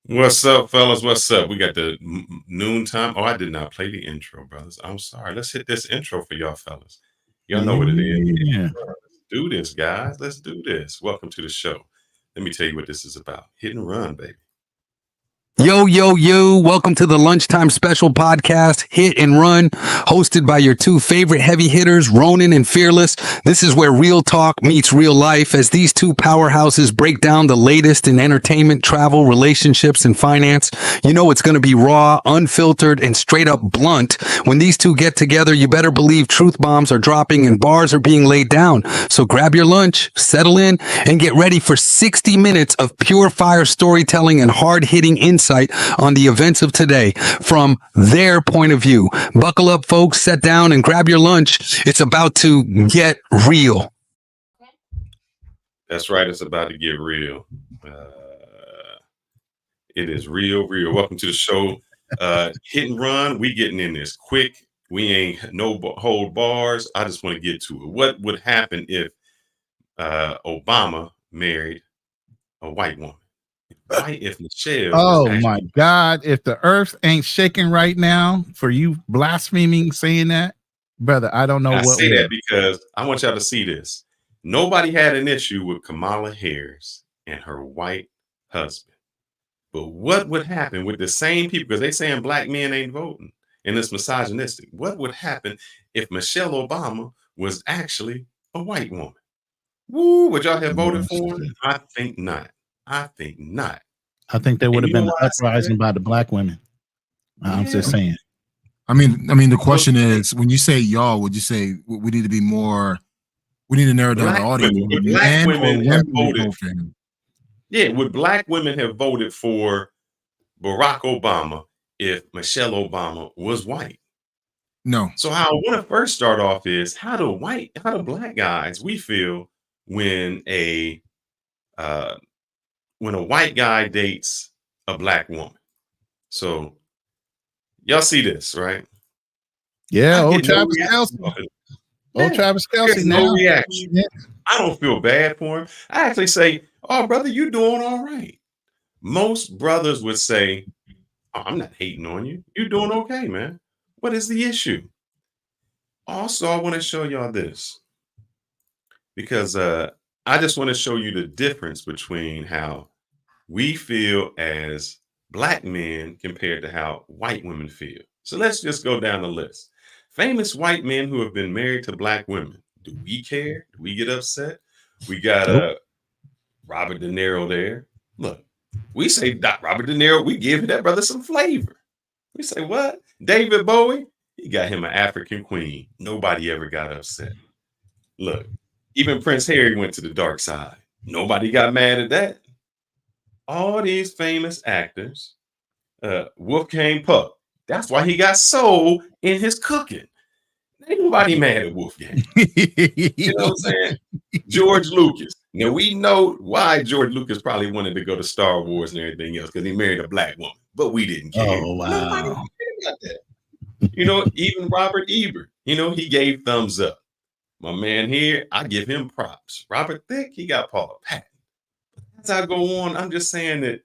What's up, fellas? What's up? We got the noon time. Oh, I did not play the intro, brothers. I'm sorry. Let's hit this intro for y'all, fellas. Y'all know what it is. Yeah. Let's do this, guys. Let's do this. Welcome to the show. Let me tell you what this is about. Hit and run, baby. Yo, yo, yo. Welcome to the Lunchtime Special Podcast, Hit and Run, hosted by your two favorite heavy hitters, Ronan and Fearless. This is where real talk meets real life as these two powerhouses break down the latest in entertainment, travel, relationships, and finance. You know it's going to be raw, unfiltered, and straight up blunt. When these two get together, you better believe truth bombs are dropping and bars are being laid down. So grab your lunch, settle in, and get ready for 60 minutes of pure fire storytelling and hard-hitting insight on the events of today from their point of view. Buckle up, folks, sit down and grab your lunch. It's about to get real. That's right. It's about to get real. It is real, real. Welcome to the show. Hit and run. We getting in this quick. We ain't no hold bars. I just want to get to it. What would happen if Obama married a white woman? Right, if Michelle. Oh my God! If the earth ain't shaking right now for you blaspheming saying that, brother, I don't know I what. say that because I want y'all to see this. Nobody had an issue with Kamala Harris and her white husband, but what would happen with the same people? Because they saying black men ain't voting, and it's misogynistic. What would happen if Michelle Obama was actually a white woman? Woo! Would y'all have voted for him? I think not. I think not. I think there would have been an uprising by the black women. I'm just saying. I mean, the question is, when you say y'all, would you say we need to be more? We need to narrow down the audience. Would black women have voted for him? Yeah, would black women have voted for Barack Obama if Michelle Obama was white? No. So how I want to first start off is how do black guys we feel when a white guy dates a black woman. So y'all see this, right? Yeah, old Travis Kelce. Old Travis Kelce. No reaction. Yeah. I don't feel bad for him. I actually say, oh, brother, you doing all right. Most brothers would say, oh, I'm not hating on you. You're doing okay, man. What is the issue? Also, I want to show y'all this because I just want to show you the difference between how we feel as black men compared to how white women feel. So let's just go down the list. Famous white men who have been married to black women. Do we care? Do we get upset? We got Robert De Niro there. Look, we say Robert De Niro, we give that brother some flavor. We say, what? David Bowie, he got him an African queen. Nobody ever got upset. Look, even Prince Harry went to the dark side. Nobody got mad at that. All these famous actors, Wolfgang Puck, that's why he got sold in his cooking. Ain't nobody mad at Wolfgang. You know what I'm saying? George Lucas. Now we know why George Lucas probably wanted to go to Star Wars and everything else, because he married a black woman, but we didn't care. Oh, wow. Nobody cared about that. You know, even Robert Ebert, he gave thumbs up. My man here, I give him props. Robert Thicke, he got Paula Patton. As I go on, I'm just saying that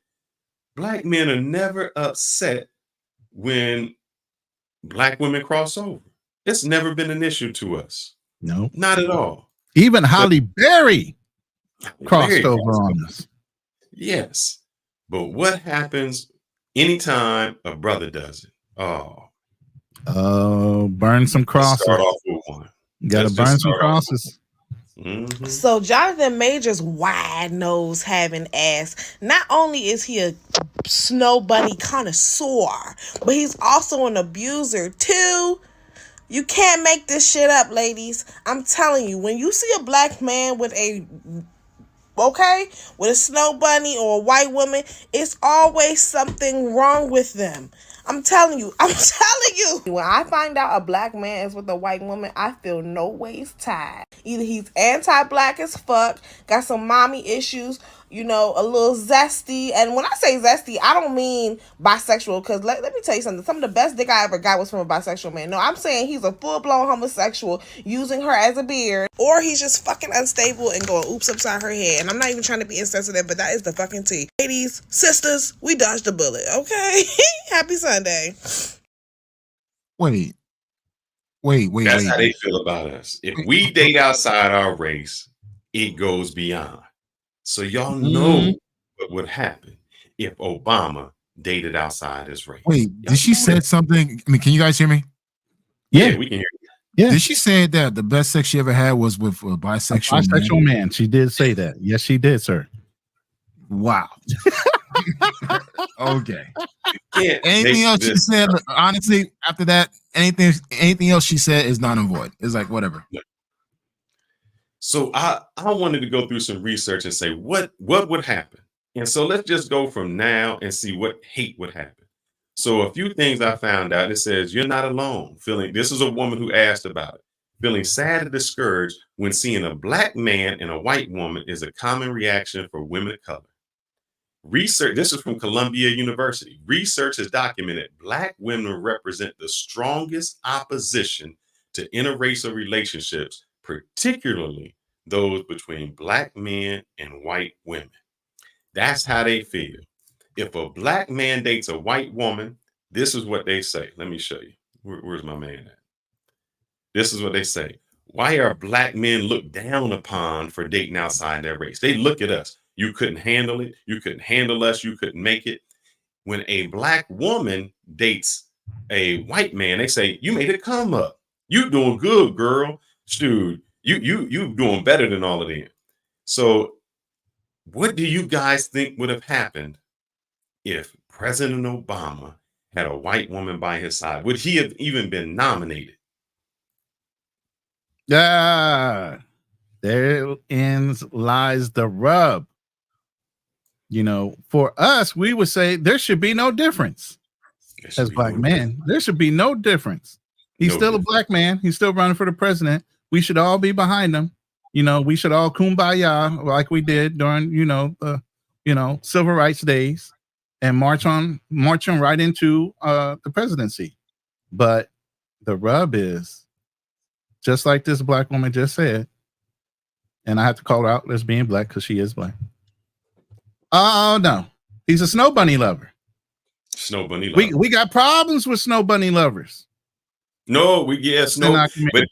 black men are never upset when black women cross over. It's never been an issue to us. No, not at all. Even Halle Berry crossed over on us. Yes. But what happens anytime a brother does it? Burn some crosses. Start off with one. You gotta burn some crosses. Mm-hmm. So Jonathan Majors' wide nose having ass, not only is he a snow bunny connoisseur, but he's also an abuser too. You can't make this shit up, ladies. I'm telling you, when you see a black man with a snow bunny or a white woman, it's always something wrong with them. I'm telling you. When I find out a black man is with a white woman, I feel no ways tied. Either he's anti-black as fuck, got some mommy issues, you know, a little zesty. And when I say zesty, I don't mean bisexual, because let me tell you something. Some of the best dick I ever got was from a bisexual man. No, I'm saying he's a full-blown homosexual using her as a beard, or he's just fucking unstable and going oops upside her head. And I'm not even trying to be insensitive, but that is the fucking tea. Ladies, sisters, we dodged the bullet, okay? Happy Sunday. Wait. That's how they feel about us. If we date outside our race, it goes beyond. So y'all know what would happen if Obama dated outside his race. Wait, did she say something? I mean, can you guys hear me? Yeah, we can hear you. Yeah. Did she say that the best sex she ever had was with a bisexual man? She did say that. Yes, she did, sir. Wow. Okay. Yeah, anything else she said, honestly, after that, anything else she said is non and void. It's like whatever. So I wanted to go through some research and say what would happen. And so let's just go from now and see what hate would happen. So a few things I found out. It says you're not alone. This is a woman who asked about it. Feeling sad and discouraged when seeing a black man and a white woman is a common reaction for women of color. Research, this is from Columbia University. Research has documented black women represent the strongest opposition to interracial relationships, particularly those between black men and white women. That's how they feel. If a black man dates a white woman, this is what they say. Let me show you. Where's my man at? This is what they say. Why are black men looked down upon for dating outside their race? They look at us. You couldn't handle it. You couldn't handle us. You couldn't make it. When a black woman dates a white man, they say, you made it come up. You doing good, girl. Dude, you doing better than all of them. So what do you guys think would have happened if President Obama had a white woman by his side? Would he have even been nominated? Therein lies the rub. You know, for us, we would say there should be no difference as black men. There should be no difference. He's still a black man. He's still running for the president. We should all be behind him. You know, we should all kumbaya like we did during, civil rights days, and march on right into the presidency. But the rub is, just like this black woman just said, and I have to call her out as being black because she is black. Oh no, he's a snow bunny lover. Snow bunny lover. We got problems with snow bunny lovers. No, snow, but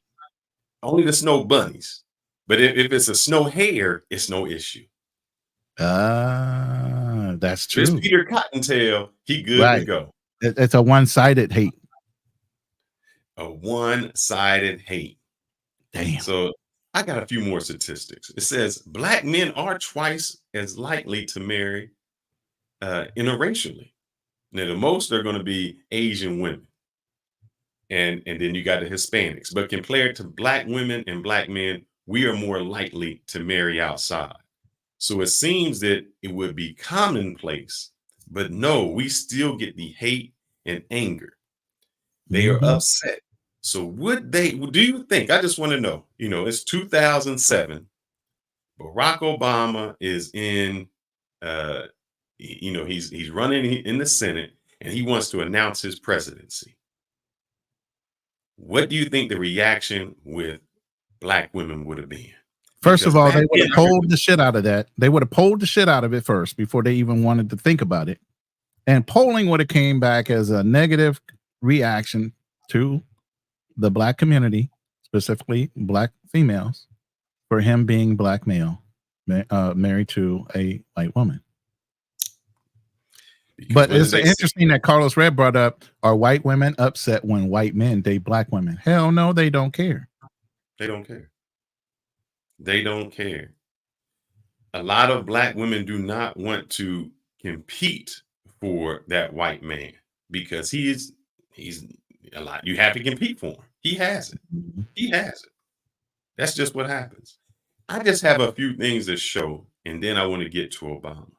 only the snow bunnies. But if it's a snow hare, it's no issue. That's true. It's Peter Cottontail. He good to go. It's a one-sided hate. A one-sided hate. Damn. So I got a few more statistics. It says black men are twice as likely to marry interracially. Now, the most are going to be Asian women. And then you got the Hispanics. But compared to black women and black men, we are more likely to marry outside. So it seems that it would be commonplace. But no, we still get the hate and anger. They are upset. So do you think, I just want to know, it's 2007. Barack Obama is in, he's running in the Senate and he wants to announce his presidency. What do you think the reaction with black women would have been? First of all, they would have polled the shit out of that. They would have polled the shit out of it first before they even wanted to think about it. And polling would have came back as a negative reaction to the black community, specifically black females, for him being black male, married to a white woman. But it's interesting that Carlos Red brought up, are white women upset when white men date black women? Hell no, they don't care. They don't care. They don't care. A lot of black women do not want to compete for that white man because he's a lot. You have to compete for him. He has it. He has it. That's just what happens. I just have a few things to show, and then I want to get to Obama.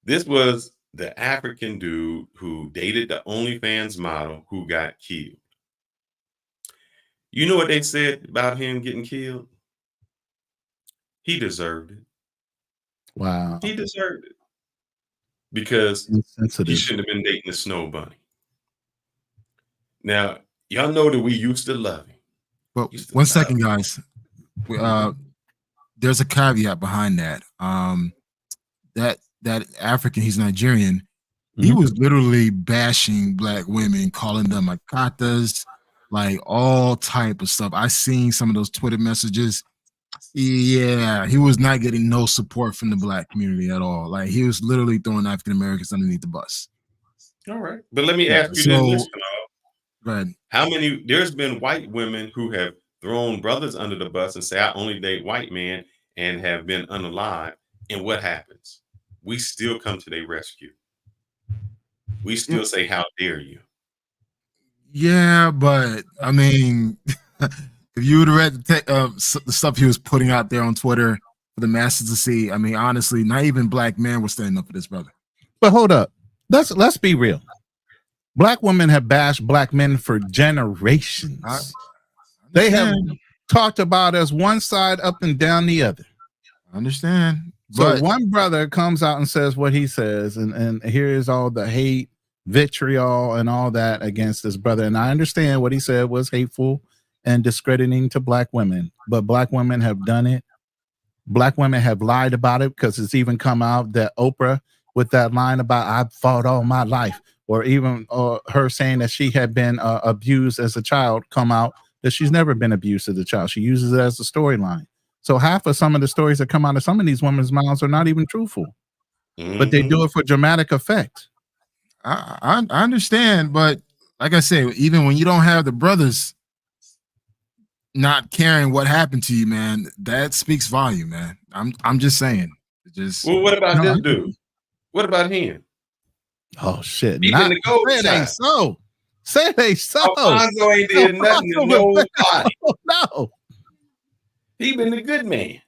This was the African dude who dated the OnlyFans model who got killed. You know what they said about him getting killed? He deserved it. Wow. He deserved it because he Insensitive. shouldn't have been dating the snow bunny. Now, y'all know that we used to love him. But Used to one love second, him. guys. There's a caveat behind that. That African, he's Nigerian. He was literally bashing black women, calling them akatas, like all type of stuff. I seen some of those Twitter messages. Yeah, he was not getting no support from the black community at all. Like he was literally throwing African Americans underneath the bus. All right. But let me Yeah, ask you this, so listen, go ahead. how many, there's been white women who have thrown brothers under the bus and say, I only date white men and have been unalive. And what happens? We still come to their rescue. We still say, how dare you? Yeah, but I mean, if you would have read the stuff he was putting out there on Twitter for the masses to see, I mean, honestly, not even black men were standing up for this brother. But hold up. Let's be real. Black women have bashed black men for generations. They have talked about us one side up and down the other. I understand. So But one brother comes out and says what he says, and here's all the hate, vitriol, and all that against this brother. And I understand what he said was hateful and discrediting to black women, but black women have done it. Black women have lied about it, because it's even come out that Oprah, with that line about I've fought all my life, or even her saying that she had been abused as a child, come out that she's never been abused as a child. She uses it as a storyline. So half of some of the stories that come out of some of these women's mouths are not even truthful, but they do it for dramatic effect. I understand, but like I say, even when you don't have the brothers not caring what happened to you, man, that speaks volume, man. I'm just saying. Well, what about this dude? What about him? Oh shit! He been the gold Say it ain't so. Say it ain't so. Alfonso ain't did nothing to nobody. No. He been the good man.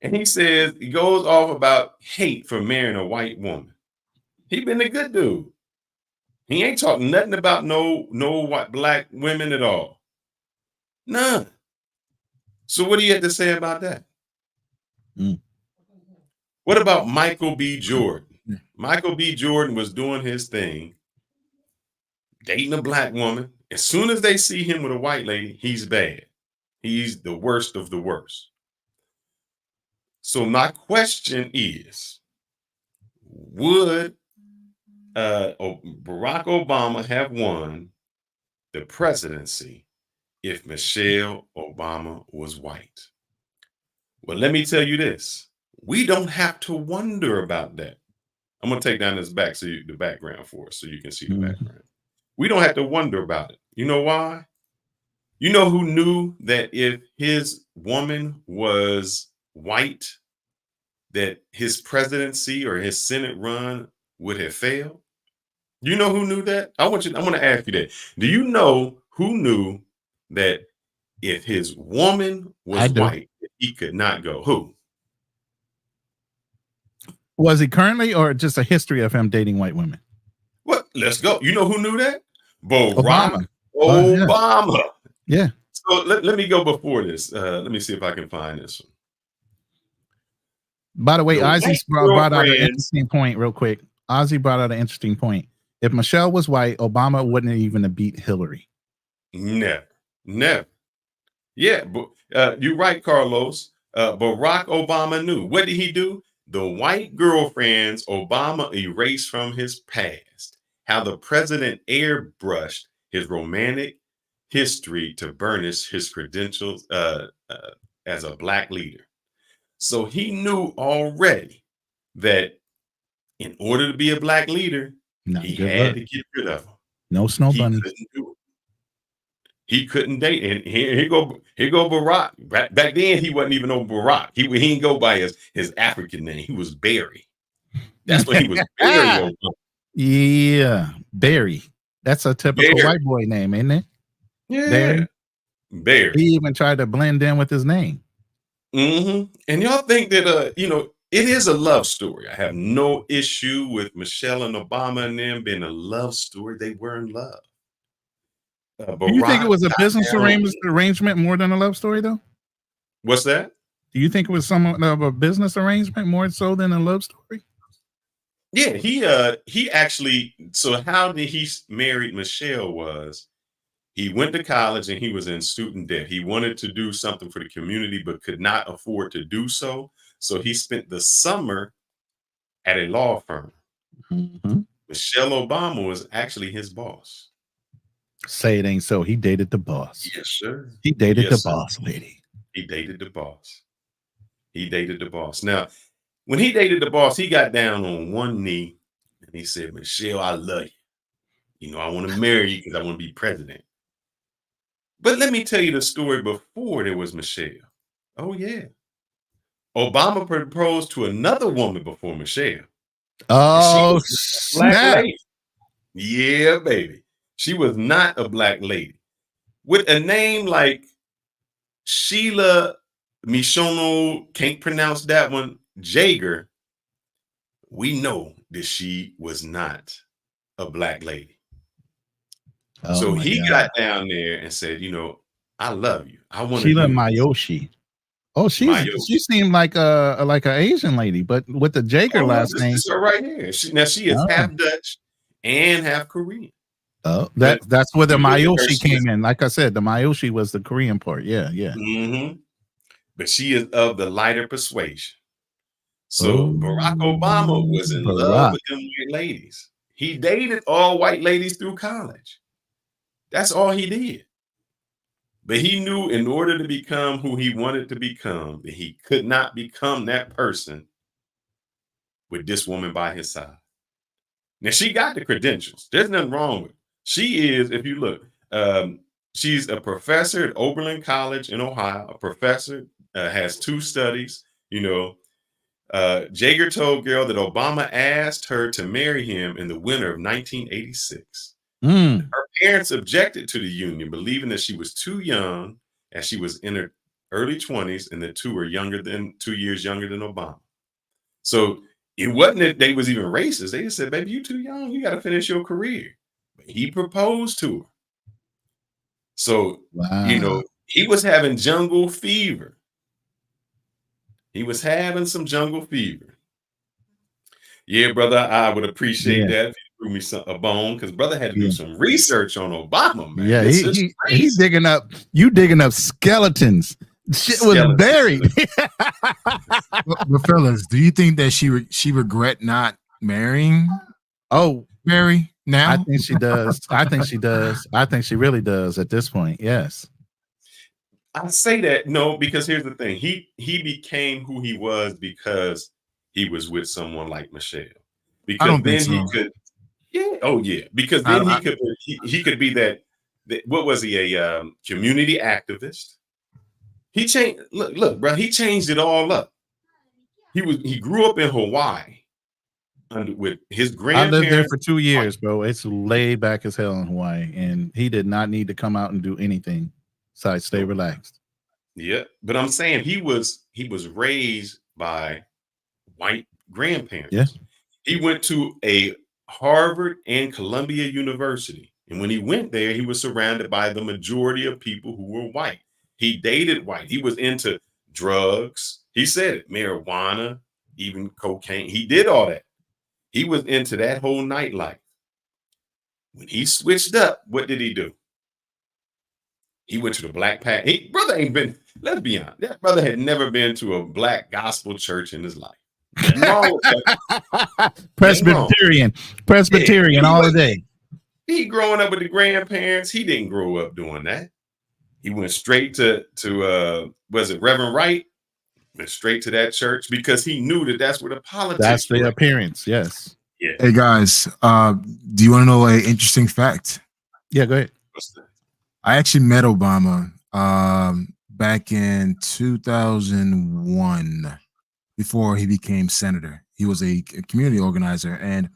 And he says, he goes off about hate for marrying a white woman. He been the good dude. He ain't talking nothing about no white black women at all. None. So what do you have to say about that? What about Michael B. Jordan? Michael B. Jordan was doing his thing, dating a black woman. As soon as they see him with a white lady, he's bad. He's the worst of the worst. So my question is, would Barack Obama have won the presidency if Michelle Obama was white? Well, let me tell you this. We don't have to wonder about that. I'm going to take down this the background for us so you can see the background. We don't have to wonder about it. You know why? You know who knew that if his woman was white, that his presidency or his Senate run would have failed? You know who knew that? I'm going to ask you that. Do you know who knew that if his woman was white, he could not go? Who? Was he currently, or just a history of him dating white women? What? Let's go. You know who knew that? Barack Obama. Obama. Yeah. So let me go before this. Let me see if I can find this one. By the way, Ozzy brought out an interesting point real quick. Ozzy brought out an interesting point. If Michelle was white, Obama wouldn't even have beat Hillary. Never. Yeah, but you're right, Carlos. Barack Obama knew. What did he do? The white girlfriends Obama erased from his past. How the president airbrushed his romantic history to burnish his credentials as a black leader. So he knew already that in order to be a black leader, he had to get rid of them. No snow bunny. He couldn't date. And here go Barack. Back then, he wasn't even no Barack. He didn't go by his African name. He was Barry. That's what he was. Barry. Yeah, Barry. That's a typical white boy name, isn't it? Yeah. Barry. He even tried to blend in with his name. And y'all think that it is a love story. I have no issue with Michelle and Obama and them being a love story. They were in love. Do you think it was a business arrangement more than a love story, though? What's that? Do you think it was somewhat of a business arrangement more so than a love story? Yeah, he actually. So how did he married Michelle? Was he went to college and he was in student debt. He wanted to do something for the community, but could not afford to do so. So he spent the summer at a law firm. Mm-hmm. Michelle Obama was actually his boss. Say it ain't so. He dated the boss. Yes, sir. He dated Yes, the sir. boss lady. He dated the boss. He dated the boss. Now, when he dated the boss, he got down on one knee and he said, Michelle, I love you. You know, I want to marry you because I want to be president. But let me tell you the story before there was Michelle. Oh, yeah. Obama proposed to another woman before Michelle. Oh, Black snap. lady. Yeah, baby. She was not a black lady. With a name like Sheila Michono, can't pronounce that one, Jager, we know that she was not a black lady. Oh, so my he God. got down there and said, you know, I love you. I want to Sheila do this. Mayoshi. Oh, she Mayoshi. seemed like an Asian lady, but with the Jager Oh, no, last this name. is her right here. She is Oh. half Dutch and half Korean. Oh, But that's where the you look at her, Mayoshi she is- came in. Like I said, the Mayoshi was the Korean part. Yeah, yeah. Mhm. But she is of the lighter persuasion. So Oh, Barack Obama was in love Barack. with them white ladies. He dated all white ladies through college. That's all he did. But he knew in order to become who he wanted to become, that he could not become that person with this woman by his side. Now, she got the credentials. There's nothing wrong with her. She is, if you look, she's a professor at Oberlin College in Ohio, a professor, has 2 studies. You know, Jager told girl that Obama asked her to marry him in the winter of 1986. Mm. Her parents objected to the union, believing that she was too young, as she was in her early 20s, and the two were 2 years younger than Obama. So it wasn't that they was even racist. They just said, baby, you too young. You got to finish your career. But he proposed to her. So, you know, he was having jungle fever. He was having some jungle fever. Yeah, brother, I would appreciate that if you threw me a bone, because brother had to do some research on Obama, man. Yeah, This he's digging up skeletons. Shit was buried. But fellas, do you think that she regret not marrying? Oh, Mary now? I think she does. I think she does. I think she really does at this point. Yes. I say that no, because here's the thing. He became who he was because he was with someone like Michelle. Because I don't then think he so. could, yeah, oh yeah. Because then he could be that what was he, a community activist? He changed. Look, bro. He changed it all up. He grew up in Hawaii with his I grandparents. lived there for 2 years, bro. It's laid back as hell in Hawaii, and he did not need to come out and do anything besides stay relaxed. Yeah, but I'm saying he was raised by white grandparents. Yeah. He went to a Harvard and Columbia University, and when he went there, he was surrounded by the majority of people who were white. He dated white. He was into drugs. He said it, marijuana, even cocaine. He did all that. He was into that whole nightlife. When he switched up, what did he do? He went to the Black Path. Brother ain't been, let's be honest, that brother had never been to a black gospel church in his life. Nothing wrong with that. Presbyterian all the day. He growing up with the grandparents. He didn't grow up doing that. He went straight to was it Reverend Wright? Went straight to that church because he knew that that's where the politics. That's the were. appearance. Yes. Yeah. Hey guys, do you want to know an interesting fact? Yeah, go ahead. What's that? I actually met Obama back in 2001 before he became senator. He was a community organizer, and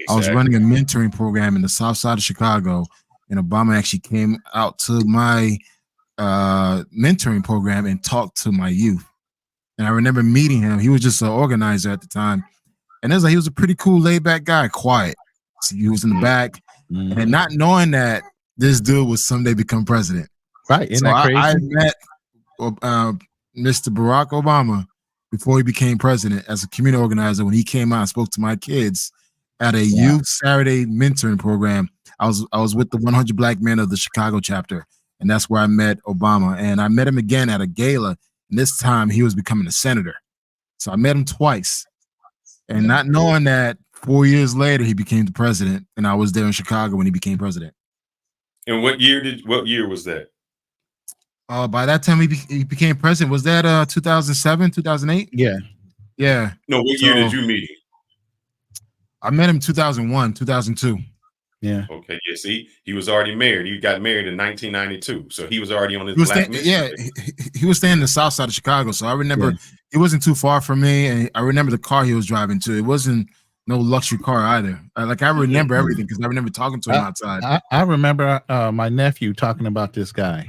I was running a mentoring program in the South Side of Chicago, and Obama actually came out to my mentoring program and talked to my youth. And I remember meeting him. He was just an organizer at the time, and it was like he was a pretty cool, laid-back guy, quiet. So he was in the back, and not knowing that this dude would someday become president. Right? Isn't So that crazy? I met Mr. Barack Obama before he became president as a community organizer. When he came out and spoke to my kids at a youth Saturday mentoring program, I was with the 100 Black Men of the Chicago chapter, and that's where I met Obama. And I met him again at a gala, and this time he was becoming a senator. So I met him twice, and not knowing that 4 years later he became the president, and I was there in Chicago when he became president. And what year was that? By that time he became president. Was that 2007, 2008? Yeah. Yeah. No, what year did you meet him? I met him 2001, 2002. Yeah. Okay. Yeah. See, he was already married. He got married in 1992, so he was already on his black mission. Yeah, he was staying in the south side of Chicago. So I remember it wasn't too far from me, and I remember the car he was driving too. It wasn't no luxury car either. I remember everything because I remember talking to him outside. I remember my nephew talking about this guy,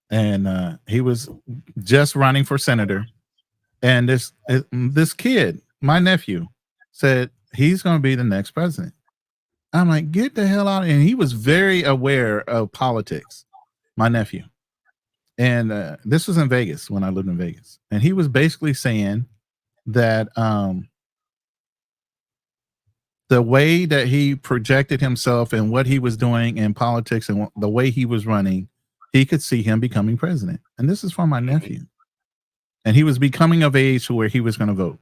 and he was just running for senator, and this kid, my nephew, said he's going to be the next president. I'm like, get the hell out. And he was very aware of politics, my nephew. And this was in Vegas when I lived in Vegas. And he was basically saying that the way that he projected himself and what he was doing in politics and the way he was running, he could see him becoming president. And this is from my nephew. And he was becoming of age to where he was going to vote.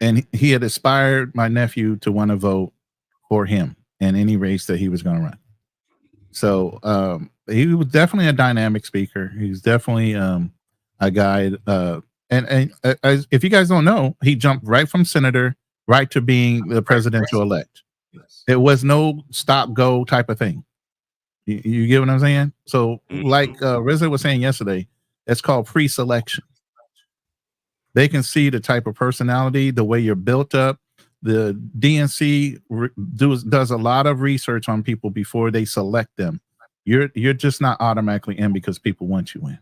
And he had inspired my nephew to want to vote for him in any race that he was going to run. So he was definitely a dynamic speaker. He's definitely a guy. And if you guys don't know, he jumped right from senator right to being the presidential elect. It was no stop go type of thing. You get what I'm saying? So like Rizzo was saying yesterday, it's called pre-selection. They can see the type of personality, the way you're built up. The DNC does a lot of research on people before they select them. You're just not automatically in because people want you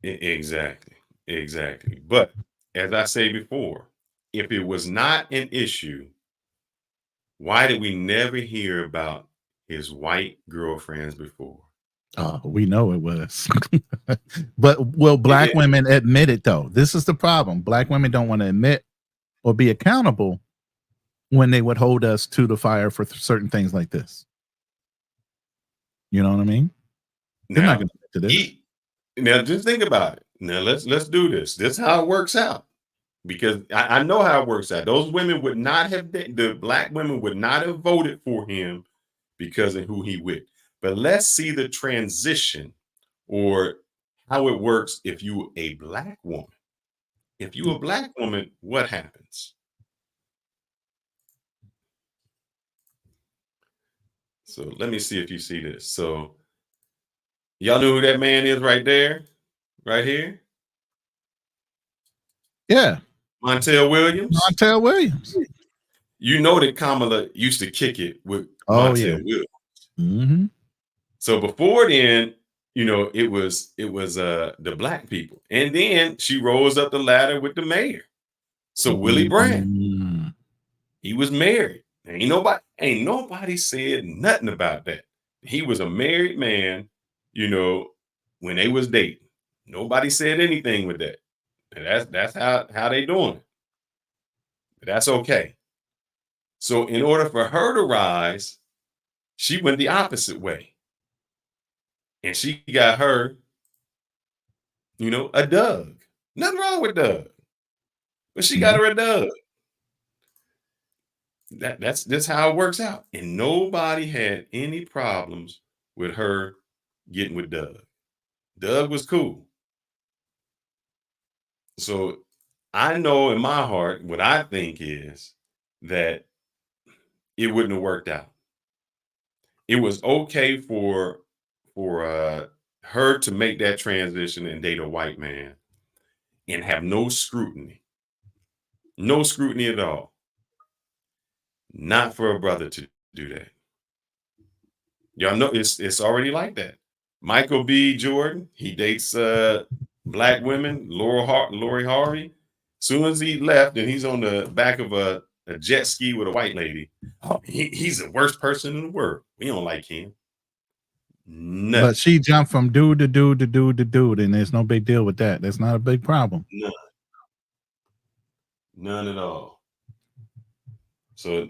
in. Exactly. But as I say before, if it was not an issue, why did we never hear about his white girlfriends before? We know it was. But will black women admit it though? This is the problem. Black women don't want to admit or be accountable when they would hold us to the fire for certain things like this. You know what I mean? They're not going to admit to this. Now just think about it. Now let's do this. This is how it works out. Because I know how it works out. Those women would not have, the black women would not have voted for him because of who he with. But let's see the transition or how it works if you a black woman. If you a black woman, what happens? So let me see if you see this. So y'all know who that man is right there? Right here? Yeah. Montel Williams. You know that Kamala used to kick it with Montel Williams. Mm-hmm. So before then, you know, it was the black people. And then she rose up the ladder with the mayor. So Willie Brand, he was married. Ain't nobody said nothing about that. He was a married man, you know, when they was dating. Nobody said anything with that. And that's how they doing it. But that's okay. So in order for her to rise, she went the opposite way. And she got her, you know, a Doug. Nothing wrong with Doug. But she got her a Doug. That's how it works out. And nobody had any problems with her getting with Doug. Doug was cool. So I know in my heart, what I think is that it wouldn't have worked out. It was okay for her to make that transition and date a white man and have no scrutiny at all. Not for a brother to do that. Y'all know it's already like that. Michael B. Jordan, he dates black women, Lori Harvey. Soon as he left and he's on the back of a jet ski with a white lady, he's the worst person in the world. We don't like him. Nothing. But she jumped from dude to dude to dude to dude, and there's no big deal with that. That's not a big problem. None at all. So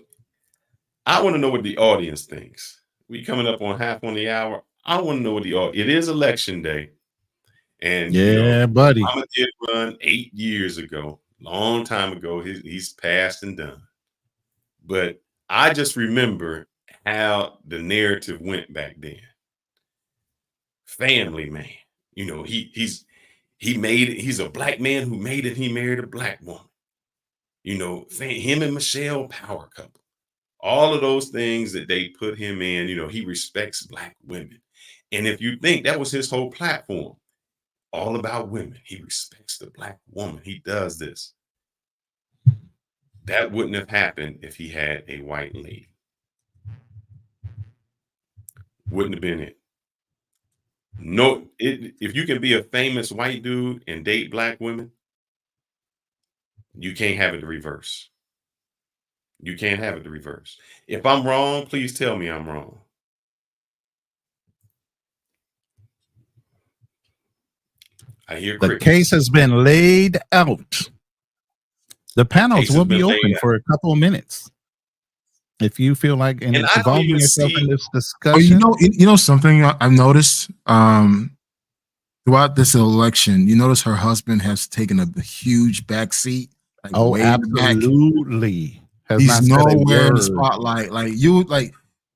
I want to know what the audience thinks. We coming up on half on the hour. I want to know what it is election day. And buddy. Obama did run 8 years ago, long time ago. He's passed and done. But I just remember how the narrative went back then. Family man, he's made it. He's a black man who made it. He married a black woman. Him and Michelle power couple. All of those things that they put him in. He respects black women. And if you think that was his whole platform, all about women, he respects the black woman. He does this. That wouldn't have happened if he had a white lady. Wouldn't have been it. No, if you can be a famous white dude and date black women, you can't have it the reverse. You can't have it the reverse. If I'm wrong, please tell me I'm wrong. I hear the crickets. case has been laid out. The panels will be open for a couple of minutes. If you feel like involving yourself in this discussion. You know something I've noticed throughout this election. You notice her husband has taken a huge backseat. Absolutely. He's nowhere in the spotlight.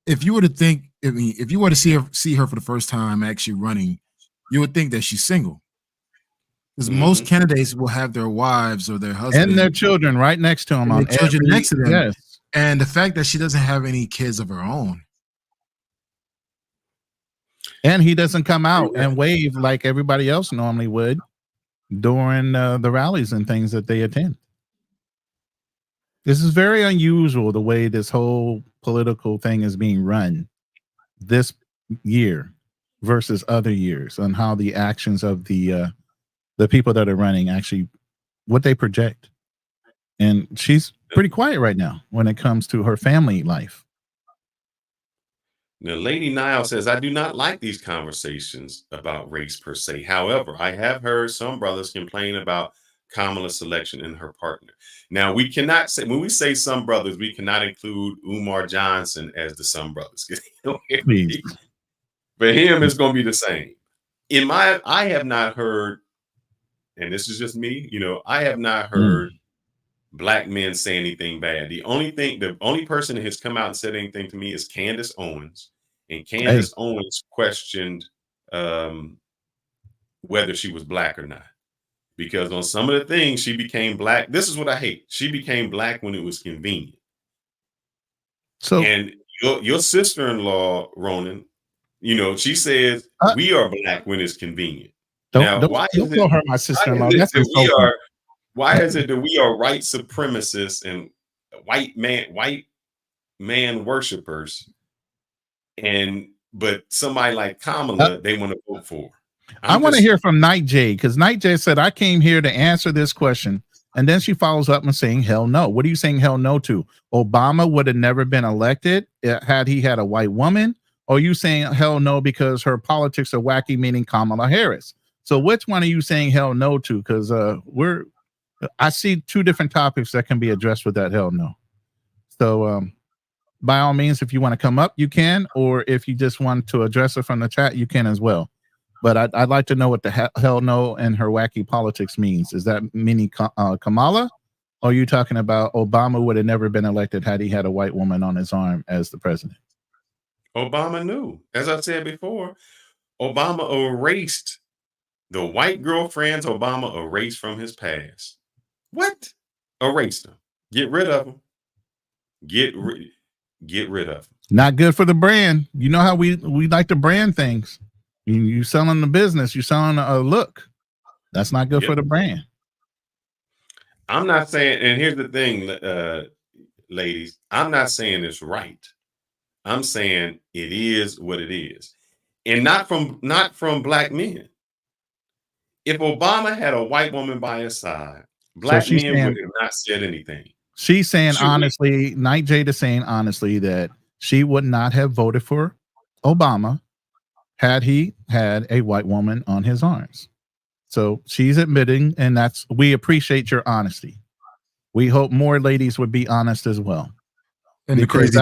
If you were to think, if you were to see her for the first time actually running, you would think that she's single. Because most candidates will have their wives or their husbands and their children right next to them. Next to them. Yes. And the fact that she doesn't have any kids of her own. And he doesn't come out and wave like everybody else normally would during the rallies and things that they attend. This is very unusual, the way this whole political thing is being run this year versus other years, and how the actions of the people that are running actually what they project. And she's pretty quiet right now when it comes to her family life. Now, Lady Nile says, I do not like these conversations about race per se. However, I have heard some brothers complain about Kamala's selection in her partner. Now, we cannot say, when we say some brothers, we cannot include Umar Johnson as the some brothers. For him, it's going to be the same. I have not heard, and this is just me, I have not heard black men say anything bad. The only person that has come out and said anything to me is Candace Owens. And Candace Owens questioned whether she was black or not. Because on some of the things, she became black. This is what I hate. She became black when it was convenient. So, and your sister-in-law, Ronan, she says we are black when it's convenient. Don't call her my sister-in-law. Why is it that we are white supremacists and white man worshipers, but somebody like Kamala they want to vote for? I want to hear from Night J, because Night J said, I came here to answer this question. And then she follows up and saying, hell no. What are you saying hell no to? Obama would have never been elected had he had a white woman? Or are you saying hell no because her politics are wacky, meaning Kamala Harris? So which one are you saying hell no to? Because I see two different topics that can be addressed with that hell no. So by all means, if you want to come up, you can. Or if you just want to address it from the chat, you can as well. But I'd like to know what the hell no and her wacky politics means. Is that meaning Kamala? Or are you talking about Obama would have never been elected had he had a white woman on his arm as the president? Obama knew. As I said before, Obama erased the white girlfriends Obama erased from his past. What? Erased them. Get rid of them. Get rid of them. Not good for the brand. You know how we like to brand things. You selling the business, you selling a look. That's not good for the brand. I'm not saying, and here's the thing, ladies, I'm not saying it's right. I'm saying it is what it is. And not from black men. If Obama had a white woman by his side, black men would have not said anything. She's saying honestly, Night Jade is saying honestly that she would not have voted for Obama had he had a white woman on his arms. So she's admitting, and we appreciate your honesty. We hope more ladies would be honest as well. And the crazy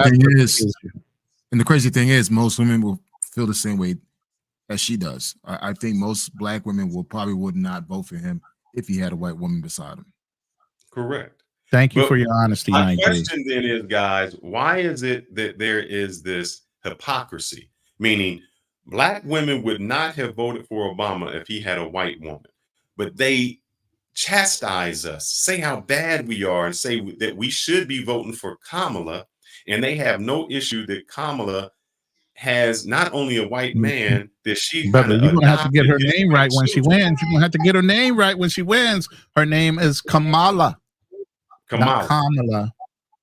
thing is, most women will feel the same way as she does. I think most black women would not vote for him if he had a white woman beside him. Correct. Thank you for your honesty. My question then is, guys, why is it that there is this hypocrisy? Meaning, black women would not have voted for Obama if he had a white woman, but they chastise us, say how bad we are, and say that we should be voting for Kamala, and they have no issue that Kamala has not only a white man that she Brother, you're gonna have to get her name right when she wins. You're gonna have to get her name right when she wins. Her name is Kamala. Not Kamala.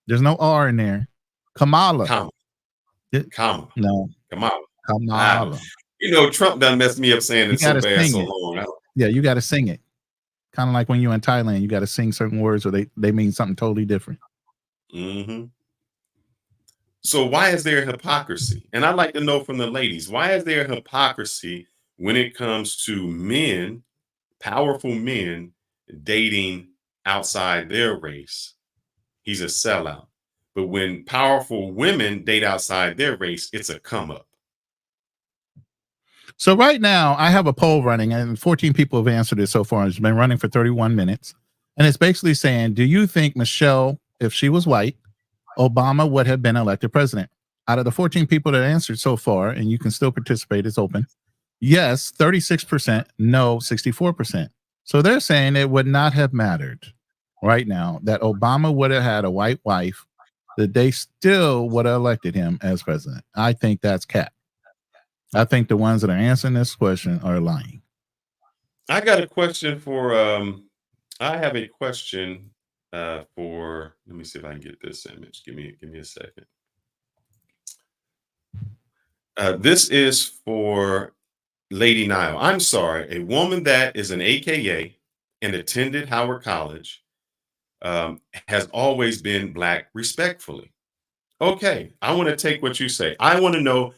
There's no R in there. Kamala. Kamala. No. Kamala. You know, Trump done messed me up saying it so bad so long. Yeah, you got to sing it. Kind of like when you're in Thailand, you got to sing certain words or they mean something totally different. Mm-hmm. So why is there hypocrisy? And I'd like to know from the ladies, why is there hypocrisy when it comes to men, powerful men, dating outside their race? He's a sellout. But when powerful women date outside their race, it's a come up. So right now, I have a poll running, and 14 people have answered it so far. It's been running for 31 minutes. And it's basically saying, do you think Michelle, if she was white, Obama would have been elected president? Out of the 14 people that answered so far, and you can still participate, it's open. Yes, 36%, no, 64%. So they're saying it would not have mattered right now that Obama would have had a white wife, that they still would have elected him as president. I think that's cap. I think the ones that are answering this question are lying. I got a question for, I have a question for, let me see if I can get this image. Give me a second. This is for Lady Nile. I'm sorry, a woman that is an AKA and attended Howard College has always been black respectfully. Okay, I want to take what you say. I want to know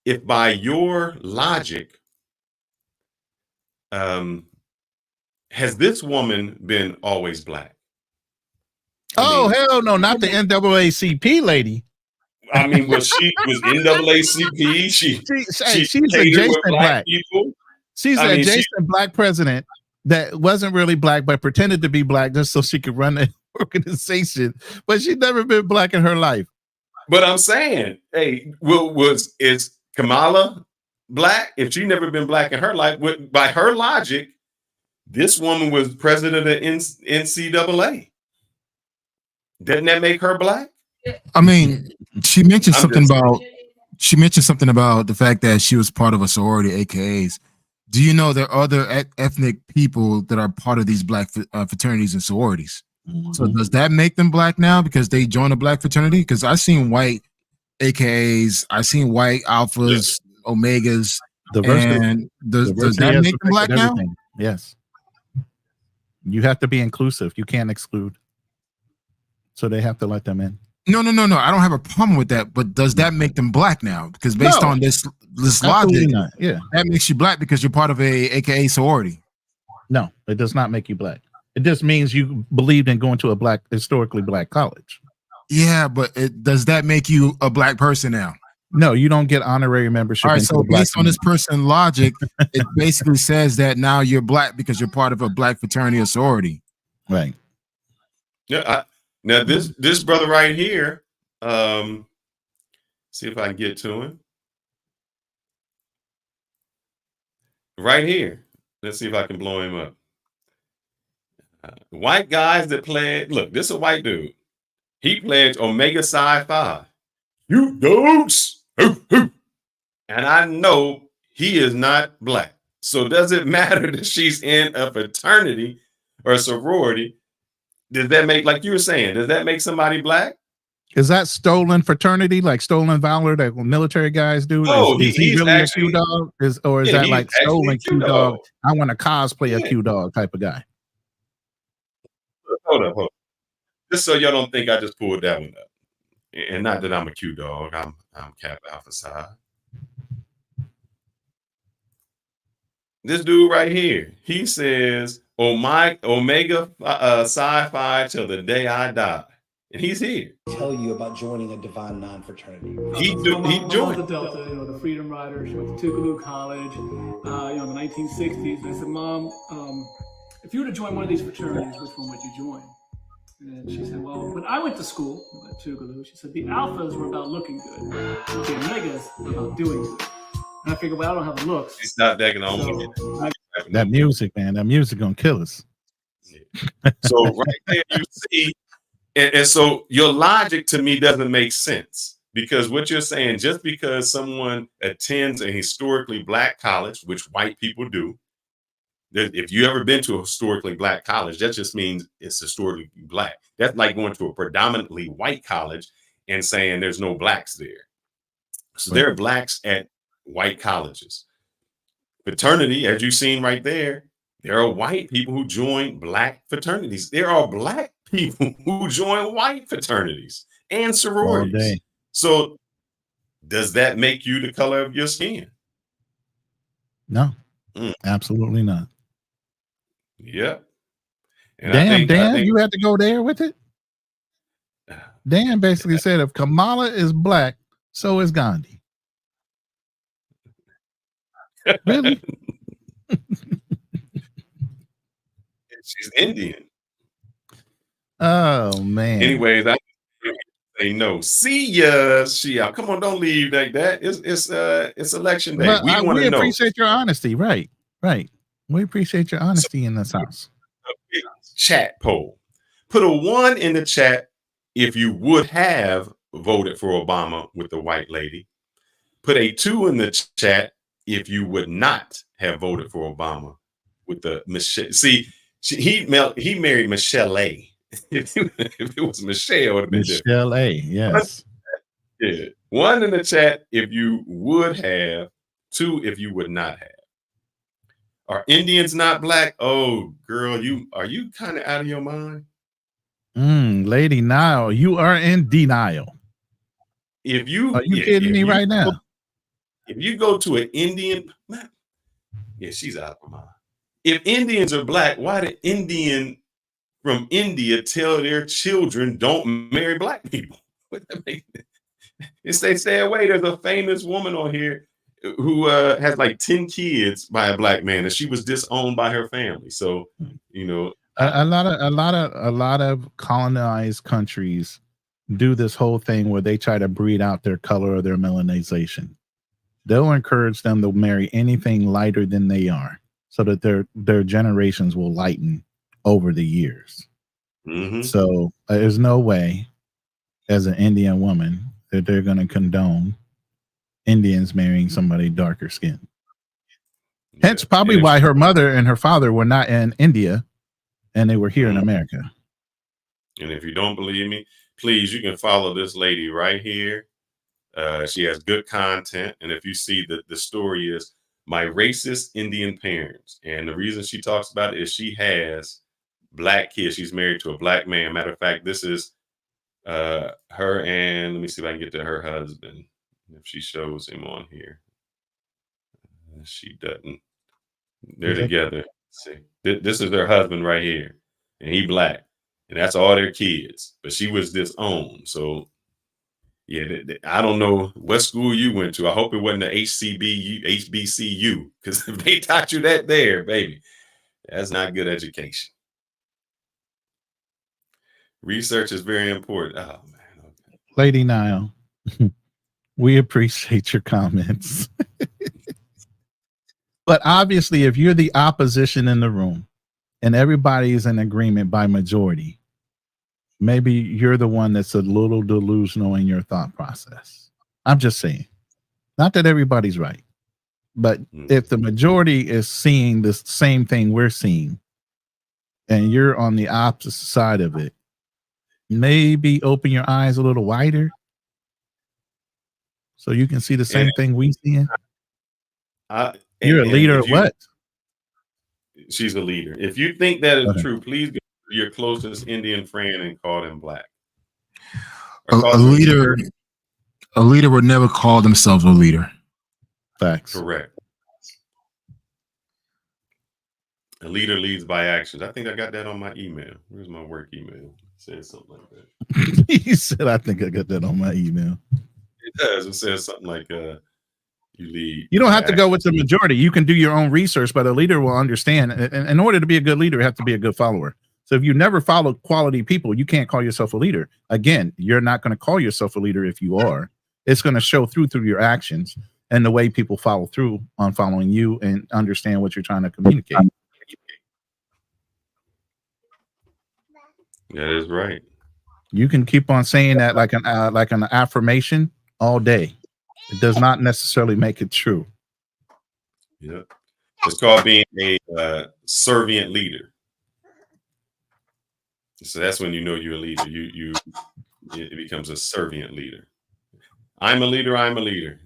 if by your logic, has this woman been always black? Hell no, not the NAACP lady. I mean, was NAACP? She's adjacent black people. She's an adjacent black president that wasn't really black, but pretended to be black just so she could run the organization. But she's never been black in her life. But I'm saying, hey, is Kamala black? If she never been black in her life, by her logic, this woman was president of NCAA. Doesn't that make her black? I mean, she mentioned something about the fact that she was part of a sorority, AKAs. Do you know there are other ethnic people that are part of these black fraternities and sororities? Mm-hmm. So does that make them black now because they joined a black fraternity? Because I've seen white AKAs, I've seen white alphas, omegas, and does that make them black now? Yes. You have to be inclusive. You can't exclude. So they have to let them in. No. I don't have a problem with that. But does that make them black now? Because based on this logic, that makes you black because you're part of a AKA sorority. No, it does not make you black. It just means you believed in going to a historically black college. Yeah, but does that make you a black person now? No, you don't get honorary membership. All right, so based on this person's logic, it basically says that now you're black because you're part of a black fraternity or sorority. Right. Yeah. Now this brother right here, see if I can get to him. Right here. Let's see if I can blow him up. White guys that pledge, look, this is a white dude. He pledged Omega Psi Phi. You dudes. And I know he is not black. So does it matter that she's in a fraternity or a sorority? Does that make, like you were saying, does that make somebody black? Is that stolen fraternity, like stolen valor that military guys do? Oh, is he really a Q dog? Is that like stolen Q dog? I want to cosplay a Q dog type of guy. Hold up. Just so y'all don't think I just pulled that one up. And not that I'm a Q dog. I'm Kappa Alpha Psi. This dude right here, he says, "Oh my, Omega Sci-Fi till the day I die," and he's here. Tell you about joining a divine non-fraternity. He My joined. mom's a Delta, the Freedom Rider. She went to Tougaloo College, in the 1960s. And I said, Mom, if you were to join one of these fraternities, which one would you join? And she said, well, when I went to school at Tougaloo, she said the alphas were about looking good, the omegas were about doing good. And I figured, well, I don't have the looks. He stopped that on that music, man. That music gonna kill us. Yeah. So right there, you see, and so your logic to me doesn't make sense, because what you're saying, just because someone attends a historically black college, which white people do, if you ever been to a historically black college, that just means it's historically black. That's like going to a predominantly white college and saying there's no blacks there. So there are blacks at white colleges. Fraternity, as you've seen right there, there are white people who join black fraternities. There are black people who join white fraternities and sororities. So does that make you the color of your skin? No, absolutely not. Yep. And Dan, you had to go there with it. Dan basically said if Kamala is black, so is Gandhi. Really? She's Indian. Oh man. Anyways, I say no. See ya. Come on, don't leave like that. It's election day. Well, we appreciate your honesty. Right. We appreciate your honesty in this house. Chat poll. Put a 1 in the chat if you would have voted for Obama with the white lady. Put a 2 in the chat if you would not have voted for Obama with the Michelle. See, he married Michelle A. If it was Michelle, it would have been Michelle A. Yes. Yeah. 1 in the chat if you would have, 2 if you would not have. Are Indians not black? Oh, girl, are you kind of out of your mind? Lady Nile, you are in denial. Are you kidding me right now? If you go to an Indian, she's out of her mind. If Indians are black, why did Indian from India tell their children don't marry black people? It's they stay away. There's a famous woman on here who has like 10 kids by a black man, and she was disowned by her family. So, a lot of colonized countries do this whole thing where they try to breed out their color or their melanization. They'll encourage them to marry anything lighter than they are, so that their generations will lighten over the years. Mm-hmm. So there's no way, as an Indian woman, that they're going to condone Indians marrying somebody darker skin. Yeah. Hence probably why her mother and her father were not in India and they were here in America. And if you don't believe me, please, you can follow this lady right here. She has good content. And if you see the story is My Racist Indian Parents. And the reason she talks about it is she has black kids. She's married to a black man. Matter of fact, this is her and let me see if I can get to her husband. If she shows him on here. She doesn't. They're together. See, this is their husband right here. And he black. And that's all their kids. But she was disowned. So, yeah, I don't know what school you went to. I hope it wasn't the HBCU. Because if they taught you that there, baby, that's not good education. Research is very important. Oh, man. Okay. Lady Nile. We appreciate your comments. But obviously, if you're the opposition in the room and everybody is in agreement by majority, maybe you're the one that's a little delusional in your thought process. I'm just saying. Not that everybody's right. But if the majority is seeing the same thing we're seeing and you're on the opposite side of it, maybe open your eyes a little wider. So you can see the same thing we see. You're a leader of what? She's a leader. If you think that is true, please go to your closest Indian friend and call them black. A leader would never call themselves a leader. Facts. Correct. A leader leads by actions. I think I got that on my email. Where's my work email? It says something like that. He said, I think I got that on my email. It does. It says something like you lead. You don't have to by go with the majority. You can do your own research, but a leader will understand. In order to be a good leader, you have to be a good follower. So if you never follow quality people, you can't call yourself a leader. Again, you're not going to call yourself a leader if you are. It's going to show through your actions and the way people follow through on following you and understand what you're trying to communicate. That is right. You can keep on saying that like an affirmation all day. It does not necessarily make it true. Yeah. It's called being a servient leader. So that's when you know you're a leader. It becomes a servient leader. I'm a leader. I'm a leader.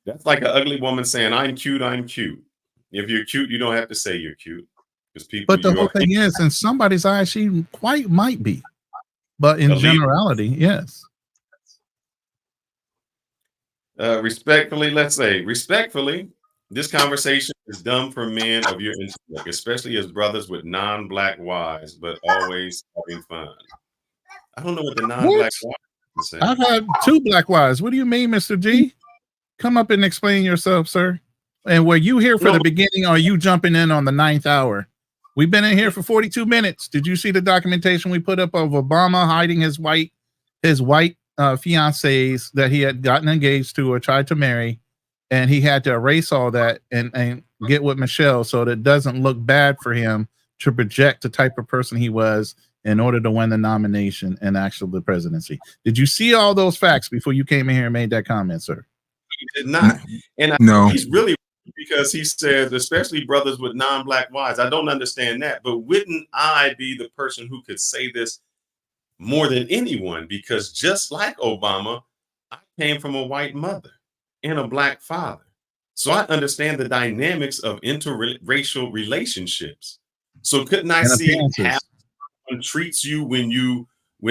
That's like an ugly woman saying, "I'm cute. I'm cute." If you're cute, you don't have to say you're cute, because people. But the whole thing is, in somebody's eyes, she quite might be. But in generality, yes. Respectfully, let's say respectfully, this conversation is dumb for men of your intellect, especially as brothers with non-black wives, but always having fun. I don't know what the non-black wives are saying. I've had 2 black wives. What do you mean, Mr. G? Come up and explain yourself, sir. And were you here for the beginning, or are you jumping in on the 9th hour? We've been in here for 42 minutes. Did you see the documentation we put up of Obama hiding his white fiancés that he had gotten engaged to or tried to marry, and he had to erase all that and get with Michelle so that it doesn't look bad for him to project the type of person he was in order to win the nomination and actually the presidency? Did you see all those facts before you came in here and made that comment, sir? He did not. And I think he's really, because he says, especially brothers with non-black wives. I don't understand that, but wouldn't I be the person who could say this more than anyone? Because just like Obama, I came from a white mother and a black father. So I understand the dynamics of interracial relationships. So couldn't I see how someone treats you when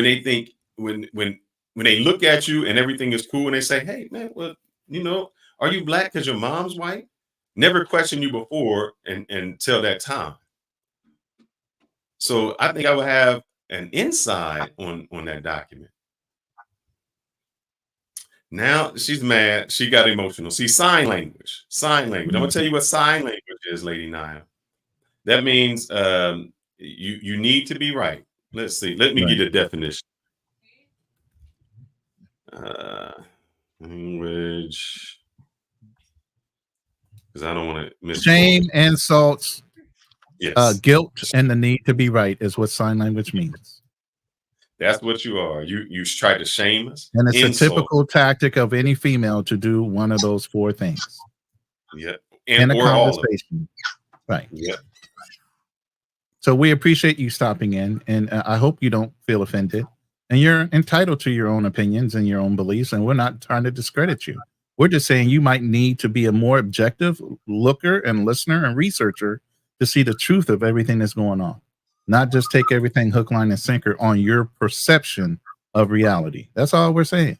they think, when they look at you and everything is cool and they say, "Hey man, well, are you black because your mom's white?" Never questioned you before until that time. So I think I would have an insight on that document. Now she's mad. She got emotional. See, sign language. Sign language. I'm gonna tell you what sign language is, Lady Naya. That means you need to be right. Let's see. Let me get a definition. Language. Because I don't want to miss. Shame, insults, yes, guilt, and the need to be right is what sign language means. That's what you are. You try to shame us. And it's a typical tactic of any female to do one of those 4 things. Yeah. In a conversation. Right. Yeah. So we appreciate you stopping in, and I hope you don't feel offended. And you're entitled to your own opinions and your own beliefs, and we're not trying to discredit you. We're just saying you might need to be a more objective looker and listener and researcher to see the truth of everything that's going on. Not just take everything hook, line, and sinker on your perception of reality. That's all we're saying.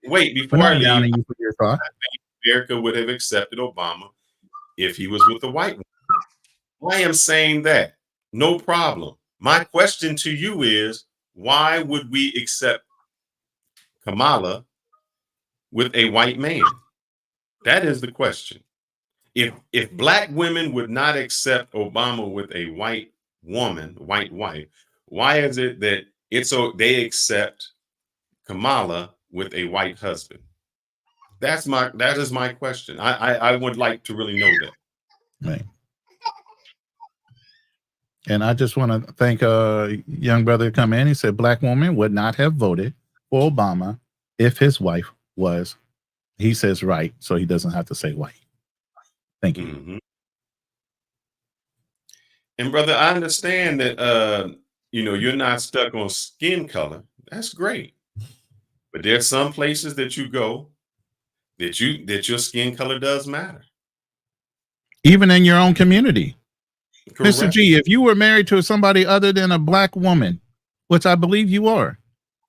Wait, before I leave, you for your thought. I think America would have accepted Obama if he was with a white woman. I am saying that. No problem. My question to you is, why would we accept Kamala with a white man? That is the question. If black women would not accept Obama with a white woman, white wife, why is it that they accept Kamala with a white husband? That is my question. I would like to really know that. Right. And I just want to thank a young brother come in. He said black woman would not have voted for Obama if his wife was, he says, right, so he doesn't have to say white. Thank you. Mm-hmm. And brother, I understand that you're not stuck on skin color. That's great. But there's some places that you go that your skin color does matter. Even in your own community. Correct. Mr. G, if you were married to somebody other than a black woman, which I believe you are,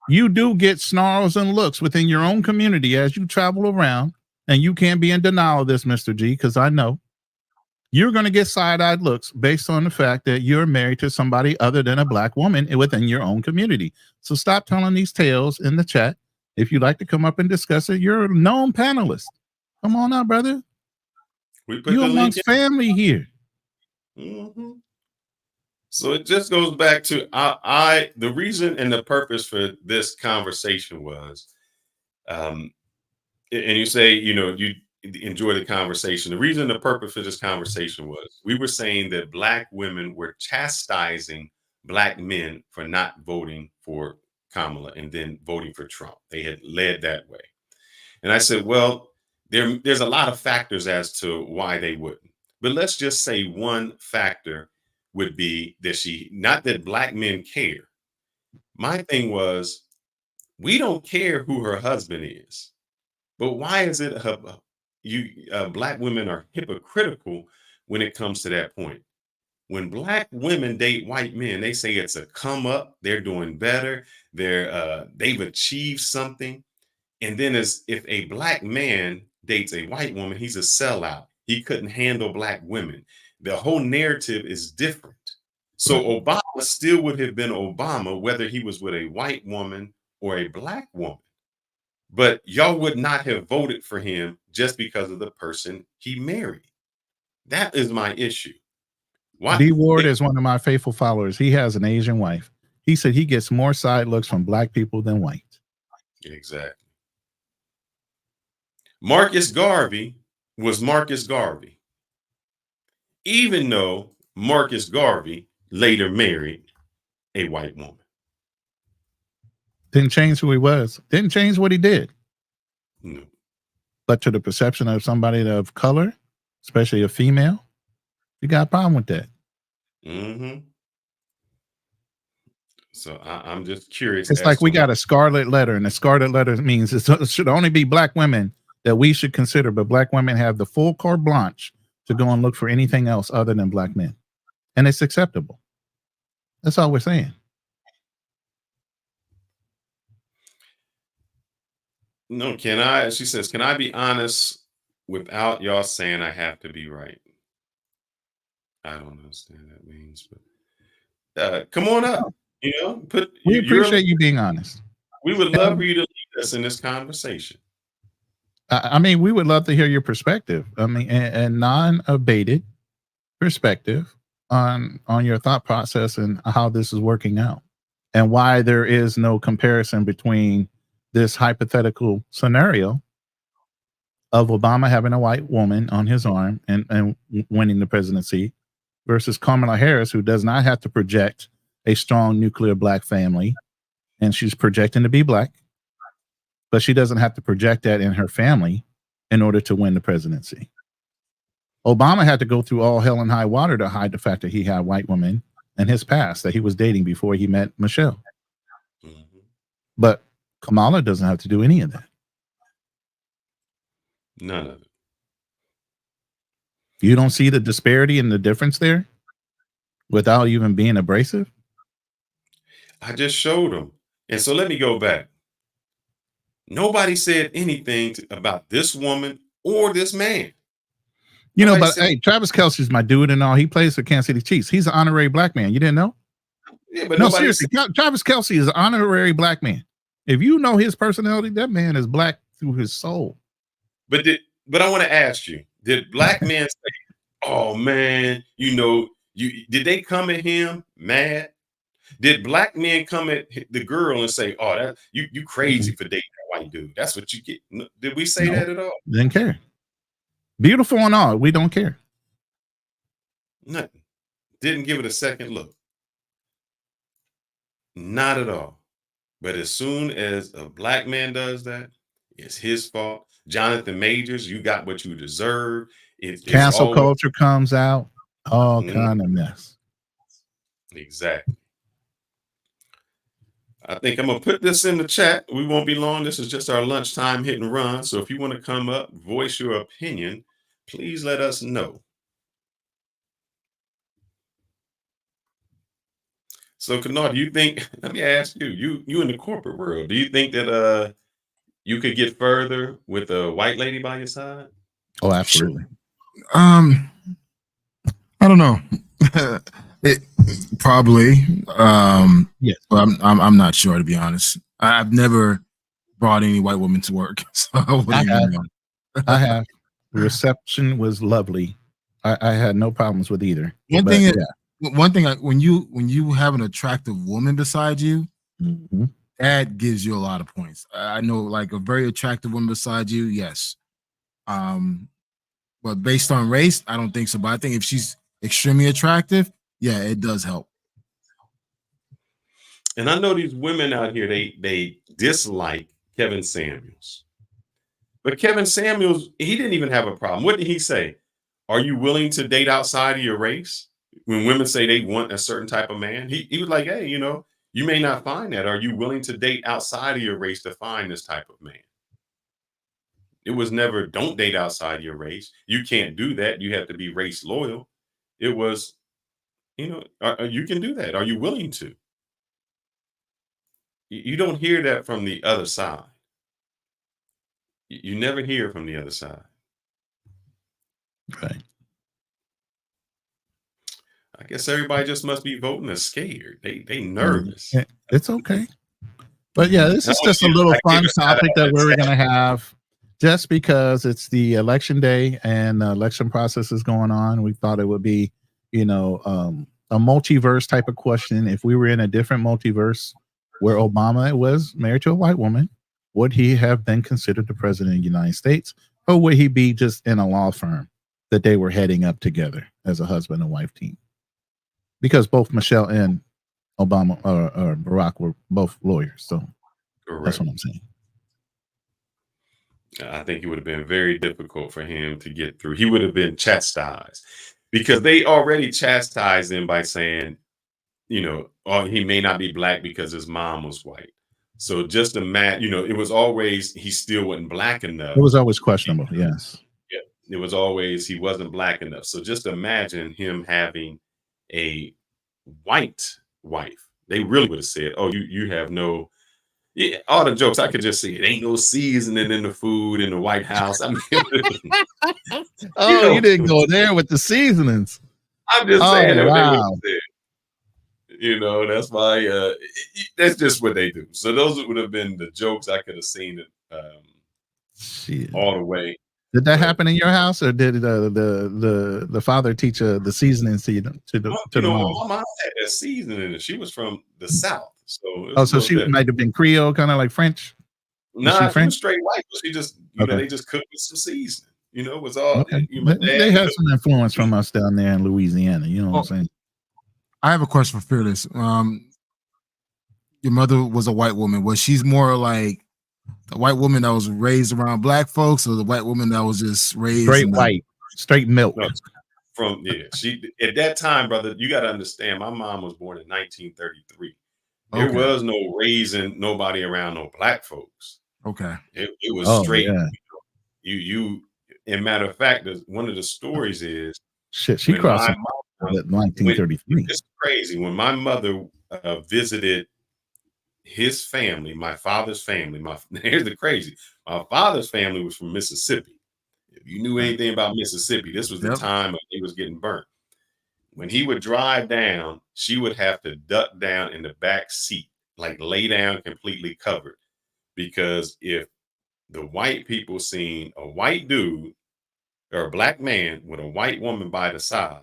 you do get snarls and looks within your own community as you travel around, and you can't be in denial of this, Mr. G, because I know. you're going to get side-eyed looks based on the fact that you're married to somebody other than a black woman within your own community. So stop telling these tales in the chat. If you'd like to come up and discuss it, you're a known panelist. Come on out, brother. We put You the link amongst family here. in. So it just goes back to the reason and the purpose for this conversation was, and you say, you enjoy the conversation. The reason, the purpose for this conversation was, we were saying that black women were chastising black men for not voting for Kamala and then voting for Trump. They had led that way. And I said, well, there's a lot of factors as to why they wouldn't. But let's just say one factor would be that not that black men care. My thing was, we don't care who her husband is. But why is it black women are hypocritical when it comes to that point? When black women date white men, they say it's a come up, they're doing better, they've achieved something. And then if a black man dates a white woman, he's a sellout. He couldn't handle black women. The whole narrative is different. So Obama still would have been Obama, whether he was with a white woman or a black woman. But y'all would not have voted for him just because of the person he married. That is my issue. D Ward is one of my faithful followers. He has an Asian wife. He said he gets more side looks from black people than white. Exactly. Marcus Garvey was Marcus Garvey, even though Marcus Garvey later married a white woman. Didn't change who he was. Didn't change what he did. No. But to the perception of somebody of color, especially a female, you got a problem with that. Mm-hmm. So I'm just curious. It's like we got a scarlet letter, and the scarlet letter means it should only be black women that we should consider, but black women have the full carte blanche to go and look for anything else other than black men. And it's acceptable. That's all we're saying. No, she says, can I be honest without y'all saying I have to be right? I don't understand what that means, but come on up. We appreciate you being honest. We would love for you to lead us in this conversation. I mean, we would love to hear your perspective. I mean, and non-abated perspective on your thought process and how this is working out, and why there is no comparison between this hypothetical scenario of Obama having a white woman on his arm and winning the presidency versus Kamala Harris, who does not have to project a strong nuclear black family, and she's projecting to be black, but she doesn't have to project that in her family in order to win the presidency. Obama had to go through all hell and high water to hide the fact that he had white women in his past that he was dating before he met Michelle. Mm-hmm. But Kamala doesn't have to do any of that. None of it. You don't see the disparity and the difference there without even being abrasive? I just showed them. And so let me go back. Nobody said anything about this woman or this man. Hey, Travis Kelce's my dude and all. He plays for Kansas City Chiefs. He's an honorary black man. You didn't know? Yeah, but no, seriously, Travis Kelce is an honorary black man. If you know his personality, that man is black through his soul. But I want to ask you, did black men say, oh man, did they come at him mad? Did black men come at the girl and say, oh, that you crazy for dating that white dude? That's what you get. Did we say that at all? Didn't care. Beautiful and all, we don't care. Nothing. Didn't give it a second look. Not at all. But as soon as a black man does that, it's his fault. Jonathan Majors, you got what you deserve. Cancel culture comes out, all kind of mess. Exactly. I think I'm going to put this in the chat. We won't be long. This is just our lunchtime hit and run. So if you want to come up, voice your opinion, please let us know. So, Kanard, do you think, let me ask you in the corporate world, do you think that you could get further with a white lady by your side? Oh, absolutely. I don't know. It probably. Yes. But I'm not sure, to be honest. I've never brought any white woman to work, so I wouldn't I even have. know. I have. The reception was lovely. I had no problems with either. One But thing, yeah. when you have an attractive woman beside you, Mhm. that gives you a lot of points. I know, like a very attractive woman beside you, yes. But based on race, I don't think so. But I think if she's extremely attractive, yeah, it does help. And I know these women out here, they dislike Kevin Samuels. But Kevin Samuels, he didn't even have a problem. What did he say? Are you willing to date outside of your race? When women say they want a certain type of man, he was like, hey, you may not find that. Are you willing to date outside of your race to find this type of man? It was never don't date outside your race. You can't do that. You have to be race loyal. It was, you can do that. Are you willing to? You don't hear that from the other side. You never hear from the other side. Right. I guess everybody just must be voting as scared. They nervous. It's okay. But yeah, this I is want just a you to, little like, give fun a shout topic out that to we're Chad. going to have just because it's the election day and the election process is going on. We thought it would be, a multiverse type of question. If we were in a different multiverse where Obama was married to a white woman, would he have been considered the president of the United States, or would he be just in a law firm that they were heading up together as a husband and wife team? Because both Michelle and Obama or Barack were both lawyers, so that's Correct. what I'm saying. I think it would have been very difficult for him to get through. He would have been chastised because they already chastised him by saying, oh, he may not be black because his mom was white. So just imagine, it was always he still wasn't black enough. It was always questionable. Yes. Yeah, it was always he wasn't black enough. So just imagine him having a white wife. They really would have said, "Oh, you have no." Yeah, all the jokes I could just see. It ain't no seasoning in the food in the White House. I mean, Oh, you didn't go there with the seasonings. I'm just Oh, saying that they would wow. have said. That's why that's just what they do. So those would have been the jokes I could have seen it Shit. all the way. Did that But, happen in your house, or did the father teach the seasonings to the my mom? mom had that seasoning in it. She was from the South, so it Oh, was a so little she different. might have been Creole, kind of like French. Was she Nah, she French? was straight white. But she just, Okay. they just cooked with some seasoning. It was all. Okay. My They dad had cooked. some influence from us down there in Louisiana. You know what I'm saying? I have a question for Fearless. Your mother was a white woman. Was she's more like the white woman that was raised around black folks, or the white woman that was just raised Straight white, straight milk. No, she at that time, brother. You got to understand. My mom was born in 1933. There Okay. was no raising nobody around no black folks. Okay. It was Oh, straight. yeah. You. And matter of fact, one of the stories is Shit, she when crossed my in mom, 1933. it's crazy when my mother visited his family, my father's family. Here's the crazy. My father's family was from Mississippi. If you knew anything about Mississippi, this was the Yep. time it was getting burnt. When he would drive down, she would have to duck down in the back seat, like lay down completely covered. Because if the white people seen a white dude or a black man with a white woman by the side,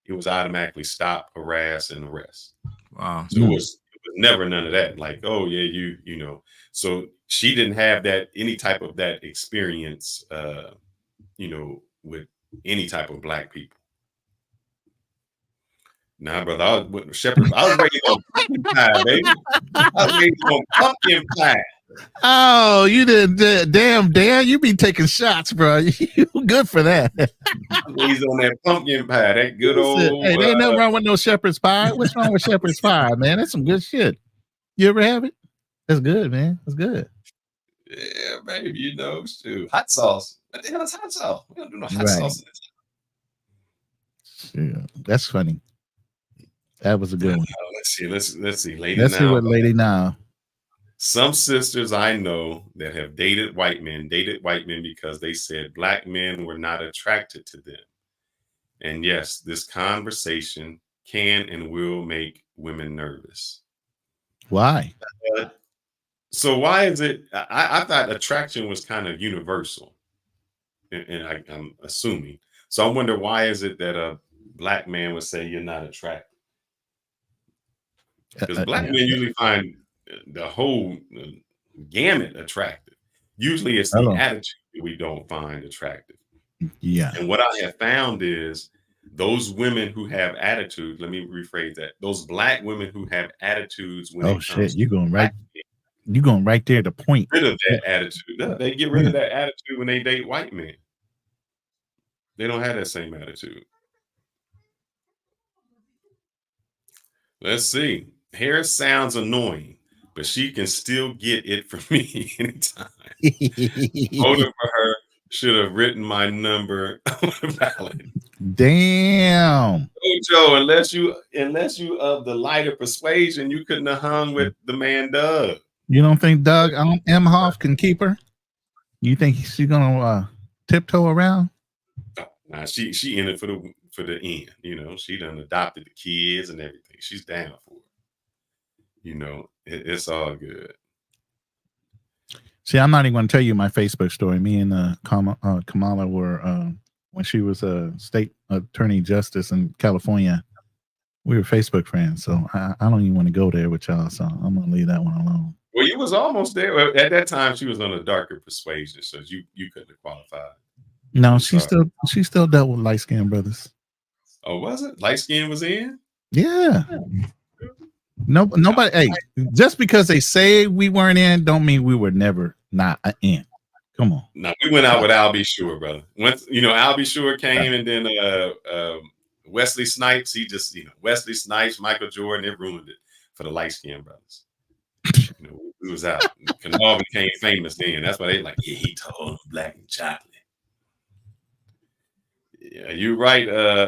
it was automatically stop, harass, and arrest. Wow. So it was never none of that. Like, oh yeah, you know. So she didn't have that any type of that experience, with any type of black people. Nah, brother, I was with shepherd. I was raised on pumpkin pie, baby. I was raised on pumpkin pie. Oh, you did damn Dan, you be taking shots, bro. You good for that. I was raised on that pumpkin pie. That good old. Hey, there ain't nothing wrong with no shepherd's pie. What's wrong with shepherd's pie, man? That's some good shit. You ever have it? That's good, man. That's good. Yeah, baby, shoot. Hot sauce. What the hell is hot sauce? We don't do no hot Right. sauce in this. Yeah, that's funny. That was a good one. Let's see. Lady Let's see now. what lady now. Some sisters I know that have dated white men because they said black men were not attracted to them. And yes, this conversation can and will make women nervous. Why? So why is it? I thought attraction was kind of universal, and I'm assuming. So I wonder, why is it that a black man would say you're not attractive? Because black men usually find the whole gamut attractive. Usually it's the attitude that we don't find attractive. Yeah. And what I have found is those women who have attitude, let me rephrase that. Those black women who have attitudes when it comes you're going right there to point. rid of that attitude. No, they get rid of that attitude when they date white men. They don't have that same attitude. Let's see. Hair sounds annoying, but she can still get it from me anytime. Voting for her, should have written my number on the ballot. Damn. Oh, Joe, unless you of the lighter persuasion, you couldn't have hung with the man Doug. You don't think Doug Emhoff can keep her? You think she's gonna tiptoe around? Oh, nah, she in it for the end. You know, she done adopted the kids and everything. She's down for it. You know, it's all good. See, I'm not even going to tell you my Facebook story. Me and Kamala were when she was a state attorney justice in California. We were Facebook friends, so I don't even want to go there with y'all. So I'm going to leave that one alone. Well, you was almost there. Well, at that time, she was on a darker persuasion, so you couldn't have qualified. No, she still dealt with light skinned brothers. Oh, was it? Light skin was in? Yeah. Nobody. Hey, just because they say we weren't in, don't mean we were never not in. Come on. No, we went out with Al B. Sure, brother. Once Al B. Sure came, and then Wesley Snipes. He just Wesley Snipes, Michael Jordan. It ruined it for the light skinned brothers. We was out. Kanal became famous then. That's why they like, yeah, he told black and chocolate. Yeah, you're right,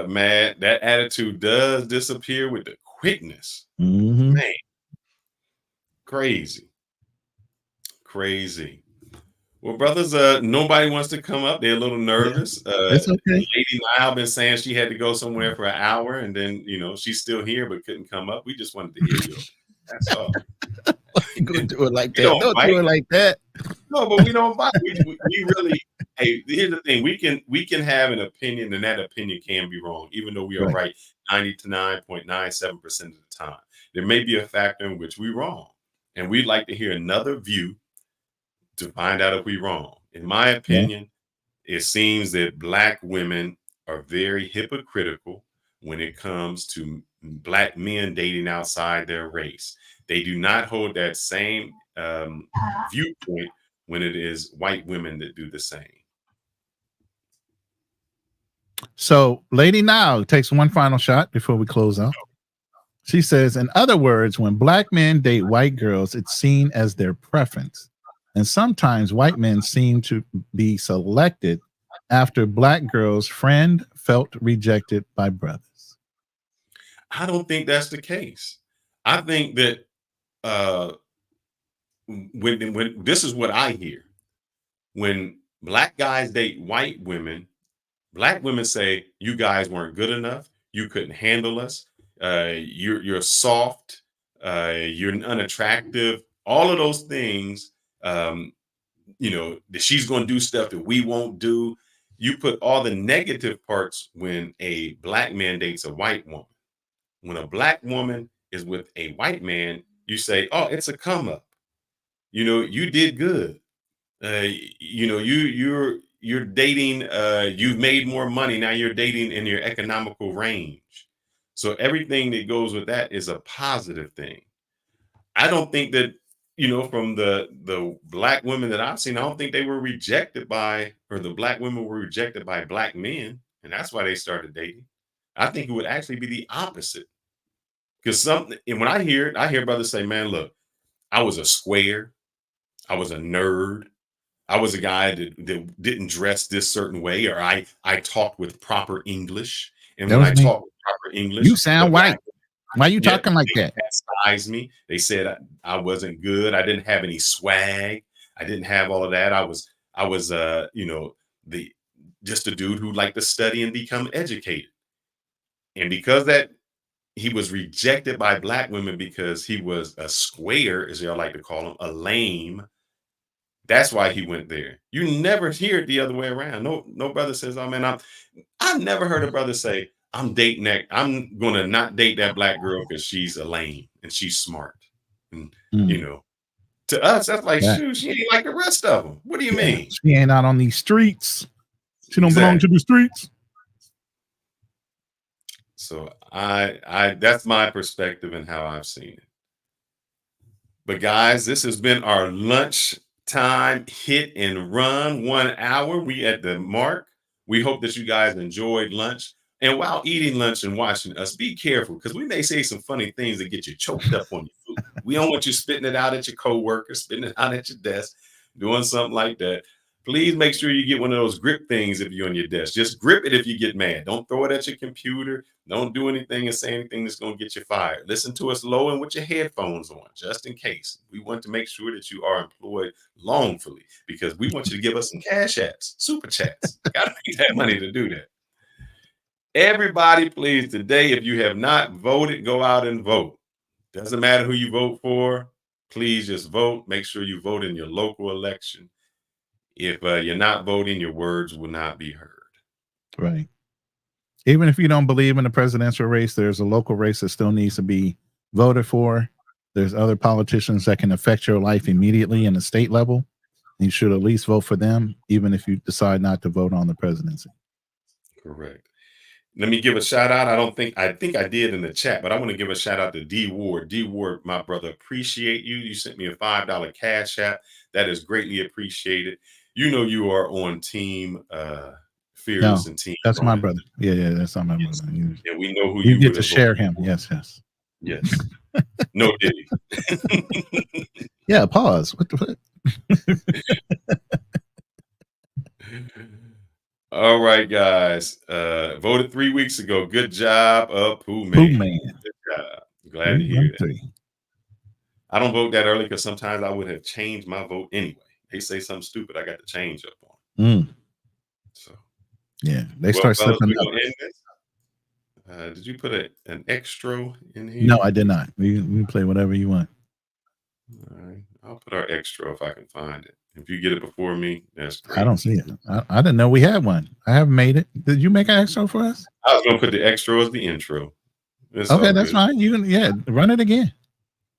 Matt. That attitude does disappear with the quickness. Mm-hmm. Man, crazy. Well, brothers, nobody wants to come up. They're a little nervous. It's okay. Lady Nile been saying she had to go somewhere for an hour, and then she's still here but couldn't come up. We just wanted to hear you. That's all. You're gonna do it like that. Don't do it like that. No, but we don't bite. We really. Hey, here's the thing: we can have an opinion, and that opinion can be wrong, even though we are right 99.97% of the time. There may be a factor in which we're wrong, and we'd like to hear another view to find out if we're wrong. In my opinion, it seems that black women are very hypocritical when it comes to black men dating outside their race. They do not hold that same viewpoint when it is white women that do the same. So Lady Now takes one final shot before we close out. She says, in other words, when black men date white girls, it's seen as their preference. And sometimes white men seem to be selected after black girls' friend felt rejected by brothers. I don't think that's the case. I think that when this is what I hear, when black guys date white women, black women say, you guys weren't good enough. You couldn't handle us. You're soft. You're unattractive. All of those things, that she's going to do stuff that we won't do. You put all the negative parts when a black man dates a white woman. When a black woman is with a white man, you say, oh, it's a come up. You did good. You're dating, you've made more money. Now you're dating in your economical range. So everything that goes with that is a positive thing. I don't think that, from the black women that I've seen, I don't think they were rejected or the black women were rejected by black men. And that's why they started dating. I think it would actually be the opposite. Because when I hear brothers say, man, look, I was a square. I was a nerd. I was a guy that didn't dress this certain way, or I talked with proper English. And when I talk with proper English, you sound white. Why are you talking like that? They chastised me. They said I wasn't good. I didn't have any swag. I didn't have all of that. I was just a dude who liked to study and become educated. And because that he was rejected by black women because he was a square, as y'all like to call him, a lame. That's why he went there. You never hear it the other way around. No brother says, "Oh man, I've never heard a brother say, I'm dating that. I'm gonna not date that black girl because she's a lame and she's smart." And you know, to us, that's like, Yeah. shoot, she ain't like the rest of them. What do you Yeah. mean? She ain't out on these streets. She don't belong to Exactly. the streets. So I that's my perspective and how I've seen it. But guys, this has been our lunch time hit and run 1 hour. We at the mark. We hope that you guys enjoyed lunch. And while eating lunch and watching us, be careful because we may say some funny things that get you choked up on your food. We don't want you spitting it out at your coworkers, spitting it out at your desk, doing something like that. Please make sure you get one of those grip things if you're on your desk. Just grip it if you get mad. Don't throw it at your computer. Don't do anything and say anything that's going to get you fired. Listen to us low and with your headphones on, just in case. We want to make sure that you are employed lawfully because we want you to give us some cash apps, super chats. Got to make that money to do that. Everybody, please, today, if you have not voted, go out and vote. Doesn't matter who you vote for. Please just vote. Make sure you vote in your local election. If you're not voting, your words will not be heard. Right. Even if you don't believe in the presidential race, there's a local race that still needs to be voted for. There's other politicians that can affect your life immediately in the state level. You should at least vote for them, even if you decide not to vote on the presidency. Correct. Let me give a shout out. I think I did in the chat, but I want to give a shout out to D Ward. D Ward, my brother, appreciate you. You sent me a $5 cash app. That is greatly appreciated. You know you are on team Fearless and team. That's Ronan. my brother. Yeah, that's not my Yes. brother. Yeah, we know who You you get would to have share voted him. for. Yes. Yes. No Diddy. Yeah, pause. What the fuck? All right, guys. Voted 3 weeks ago. Good job, Pooh Pooh Man. Man. Good job. Glad to hear that. 313. I don't vote that early because sometimes I would have changed my vote anyway. They say something stupid, I got to change up on. So yeah, they start fellas, slipping we're up. gonna end this. Did you put an extra in here? No, I did not. We play whatever you want. All right, I'll put our extra if I can find it. If you get it before me, that's great. I don't see it. I didn't know we had one. I haven't made it. Did you make an extra for us? I was gonna put the extra as the intro. It's okay, all that's good. fine. You can run it again.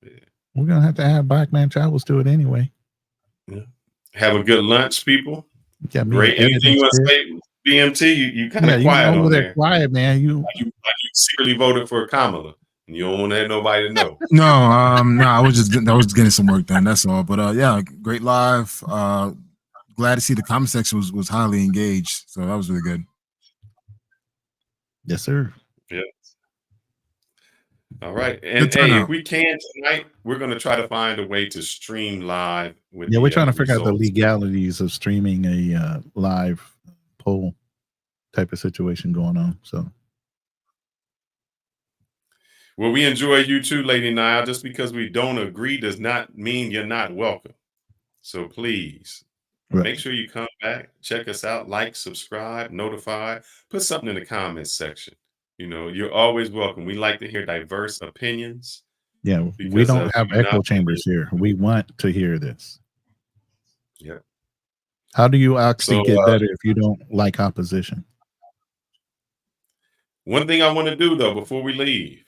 Yeah. We're gonna have to have Black Man Travels do it anyway. Yeah. Have a good lunch, people. Great. Anything you want to say, BMT? You kind of quiet over on there. there. Quiet, man. You secretly voted for Kamala, and you don't want to have nobody to know. No, I was getting some work done. That's all. But yeah, great live. Glad to see the comment section was highly engaged. So that was really good. Yes, sir. Yeah. All right. And hey, if we can tonight, we're going to try to find a way to stream live with we're trying to figure out the results. legalities of streaming a live poll type of situation going on. So well, we enjoy you too, Lady Nile. Just because we don't agree does not mean you're not welcome. So please make sure you come back, check us out, like, subscribe, notify, put something in the comments section. You know, you're always welcome. We like to hear diverse opinions. Yeah, we don't have echo chambers here. We want to hear this. Yeah. How do you actually get better if you don't like opposition? One thing I want to do, though, before we leave,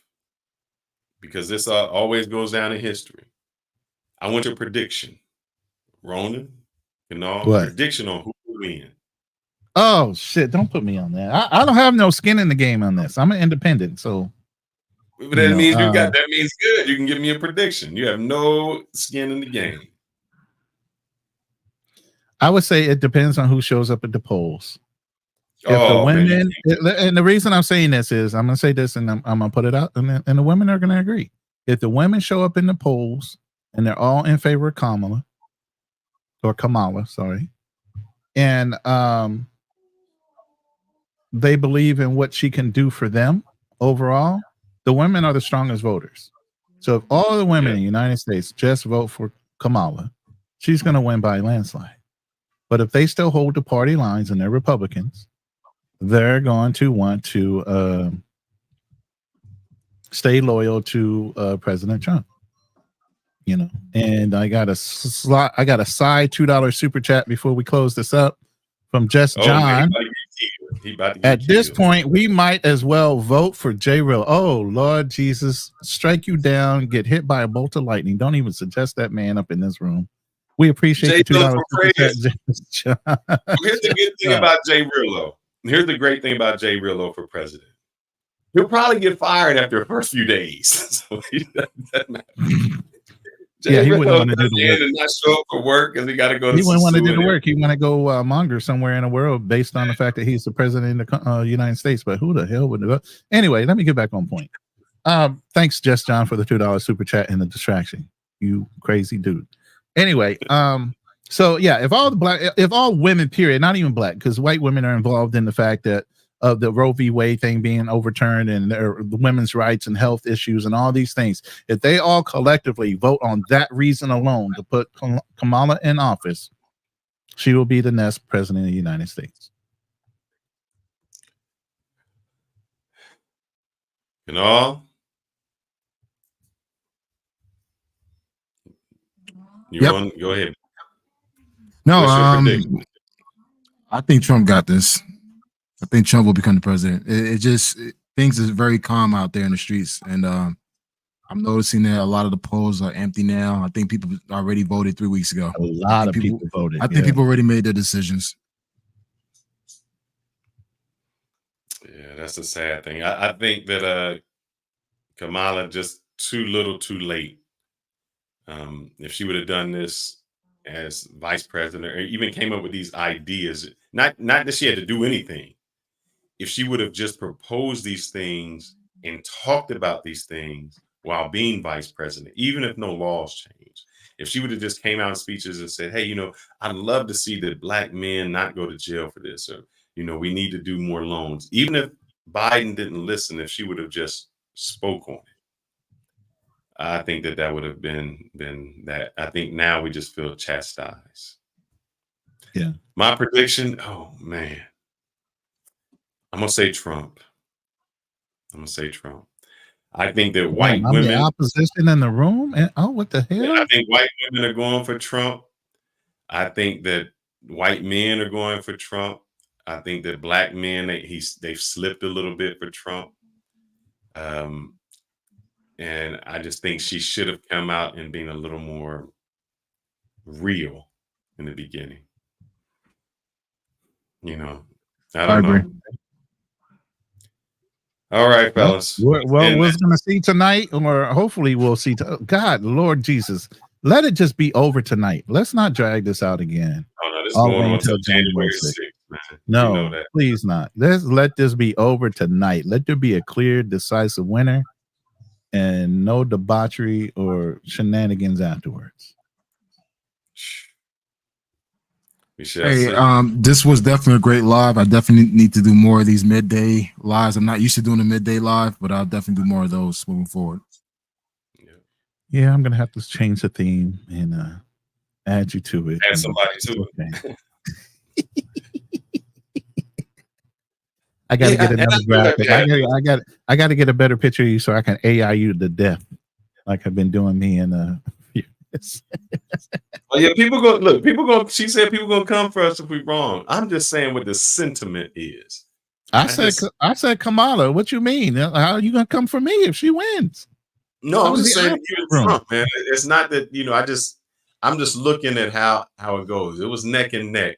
because this always goes down in history, I want your prediction. Ronan, prediction on who will win. Oh, shit. Don't put me on that. I don't have no skin in the game on this. I'm an independent, so. But that means that means good. You can give me a prediction. You have no skin in the game. I would say it depends on who shows up at the polls. If the women, and the reason I'm saying this is I'm going to say this and I'm going to put it out, and the women are going to agree. If the women show up in the polls and they're all in favor of Kamala, sorry, and they believe in what she can do for them overall, the women are the strongest voters. So if all the women in the United States just vote for Kamala, she's going to win by a landslide. But if they still hold the party lines and they're Republicans, they're going to want to stay loyal to President Trump. You know, and I got a side $2 super chat before we close this up from Just John. At this point, we might as well vote for J. Real. Oh, Lord Jesus, strike you down, get hit by a bolt of lightning. Don't even suggest that man up in this room. We appreciate the $2 super chat, Just John. Here's the good thing about J. Real. Here's the great thing about J. Real for president. He'll probably get fired after the first few days. So he doesn't matter. Yeah, he wouldn't want to do the work. And not show up for work because he got to go. He wouldn't want to do the work. He want to go monger somewhere in the world based on the fact that he's the president of the United States. But who the hell would do it? Anyway, let me get back on point. Thanks, Just John, for the $2 super chat and the distraction. You crazy dude. Anyway, so yeah, if all women, period, not even black, because white women are involved in the fact that of the Roe v. Wade thing being overturned and the women's rights and health issues and all these things, if they all collectively vote on that reason alone to put Kamala in office, she will be the next president of the United States. And all? Go ahead. No, I think Trump got this. I think Trump will become the president. Things is very calm out there in the streets, and I'm noticing that a lot of the polls are empty now. I think people already voted 3 weeks ago. A lot of people voted. I think people already made their decisions. Yeah, that's a sad thing. I think that Kamala just too little, too late. If she would have done this as vice president, or even came up with these ideas, not that she had to do anything. If she would have just proposed these things and talked about these things while being vice president, even if no laws change, if she would have just came out in speeches and said, hey, I'd love to see that black men not go to jail for this, or, we need to do more loans. Even if Biden didn't listen, if she would have just spoke on it, I think that would have been that. I think now we just feel chastised. Yeah. My prediction, oh man. I'm gonna say Trump. I think that white women, the opposition in the room, and what the hell? I think white women are going for Trump. I think that white men are going for Trump. I think that black men, they've slipped a little bit for Trump. And I just think she should have come out and been a little more real in the beginning. I don't know. All right, fellas. Well, we're going to see tonight, or hopefully we'll see. God, Lord Jesus, let it just be over tonight. Let's not drag this out again. Oh, no, this is going on until January 6th, man. No, please not. Let's let this be over tonight. Let there be a clear, decisive winner and no debauchery or shenanigans afterwards. Hey, this was definitely a great live. I definitely need to do more of these midday lives. I'm not used to doing a midday live, but I'll definitely do more of those moving forward. Yeah, I'm gonna have to change the theme and add you to it. Add somebody to it. I gotta get another graphic. I gotta get a better picture of you so I can AI you to death, like I've been doing me and Oh yeah, people go. She said people gonna come for us if we're wrong. I'm just saying what the sentiment is. I said Kamala. What you mean? How are you gonna come for me if she wins? No, I'm just saying Trump, man. It's not that I'm just looking at how it goes. It was neck and neck.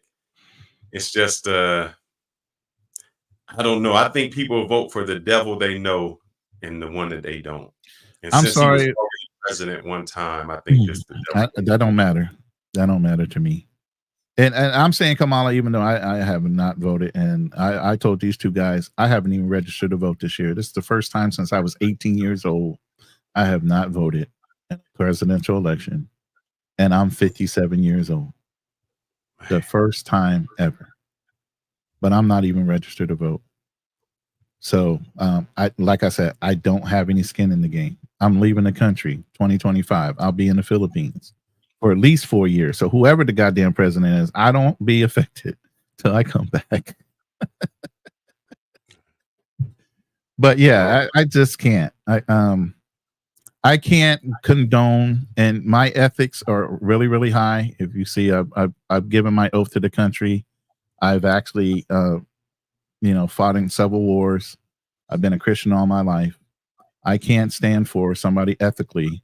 It's just I don't know. I think people vote for the devil they know and the one that they don't. And I'm since sorry. he was already president one time, I think just the devil. That don't matter. That don't matter to me. And I'm saying Kamala, even though I have not voted, and I told these two guys I haven't even registered to vote this year. This is the first time since I was 18 years old I have not voted in a presidential election, and I'm 57 years old. The first time ever. But I'm not even registered to vote. So, like I said, I don't have any skin in the game. I'm leaving the country 2025. I'll be in the Philippines for at least 4 years. So whoever the goddamn president is, I don't be affected till I come back. But yeah, I just can't. I can't condone, and my ethics are really, really high. If you see, I've given my oath to the country. I've actually, fought in several wars. I've been a Christian all my life. I can't stand for somebody ethically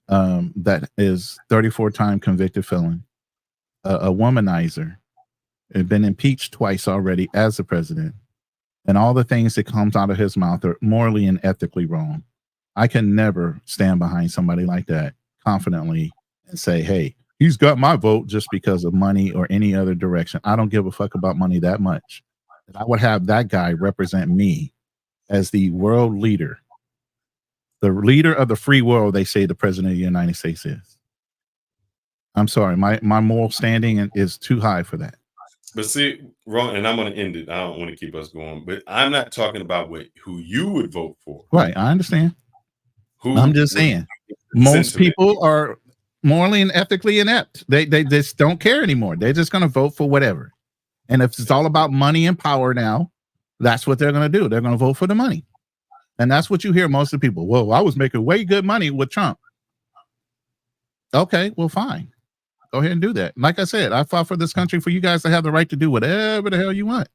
that is 34-time convicted felon, a womanizer, had been impeached twice already as a president, and all the things that comes out of his mouth are morally and ethically wrong. I can never stand behind somebody like that confidently and say, hey, he's got my vote just because of money or any other direction. I don't give a fuck about money that much. I would have that guy represent me as the world leader, the leader of the free world. They say the president of the United States is. I'm sorry. My moral standing is too high for that. But see, wrong, and I'm going to end it. I don't want to keep us going, but I'm not talking about who you would vote for. Right. I understand. I'm just saying, most people are morally and ethically inept. They just don't care anymore. They're just going to vote for whatever. And if it's all about money and power now, that's what they're going to do. They're going to vote for the money. And that's what you hear most of the people. Well, I was making way good money with Trump. Okay, well, fine. Go ahead and do that. Like I said, I fought for this country for you guys to have the right to do whatever the hell you want.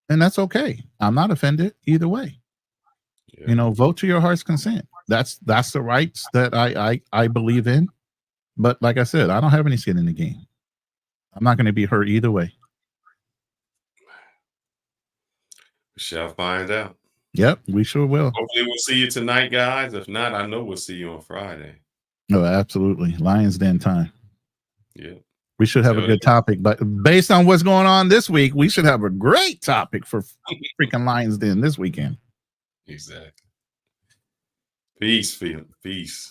And that's okay. I'm not offended either way. Yeah. Vote to your heart's consent. That's the rights that I believe in. But like I said, I don't have any skin in the game. I'm not going to be hurt either way. We shall find out. Yep, we sure will. Hopefully we'll see you tonight, guys. If not, I know we'll see you on Friday. Oh, absolutely. Lions Den time. Yeah. We should have a good topic, but based on what's going on this week, we should have a great topic for freaking Lions Den this weekend. Exactly. Peace, peace.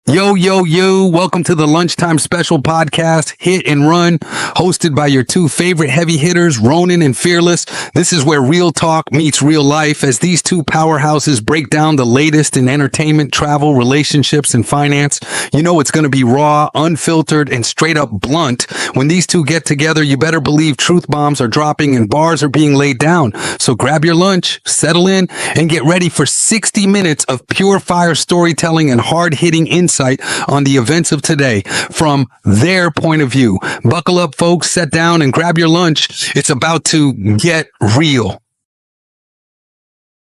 Yo, yo, yo, welcome to the Lunchtime Special Podcast, Hit and Run, hosted by your two favorite heavy hitters, Ronan and Fearless. This is where real talk meets real life as these two powerhouses break down the latest in entertainment, travel, relationships, and finance. You know it's going to be raw, unfiltered, and straight up blunt. When these two get together, you better believe truth bombs are dropping and bars are being laid down. So grab your lunch, settle in, and get ready for 60 minutes of pure fire storytelling and hard-hitting insight on the events of today from their point of view. Buckle up, folks, sit down and grab your lunch. It's about to get real.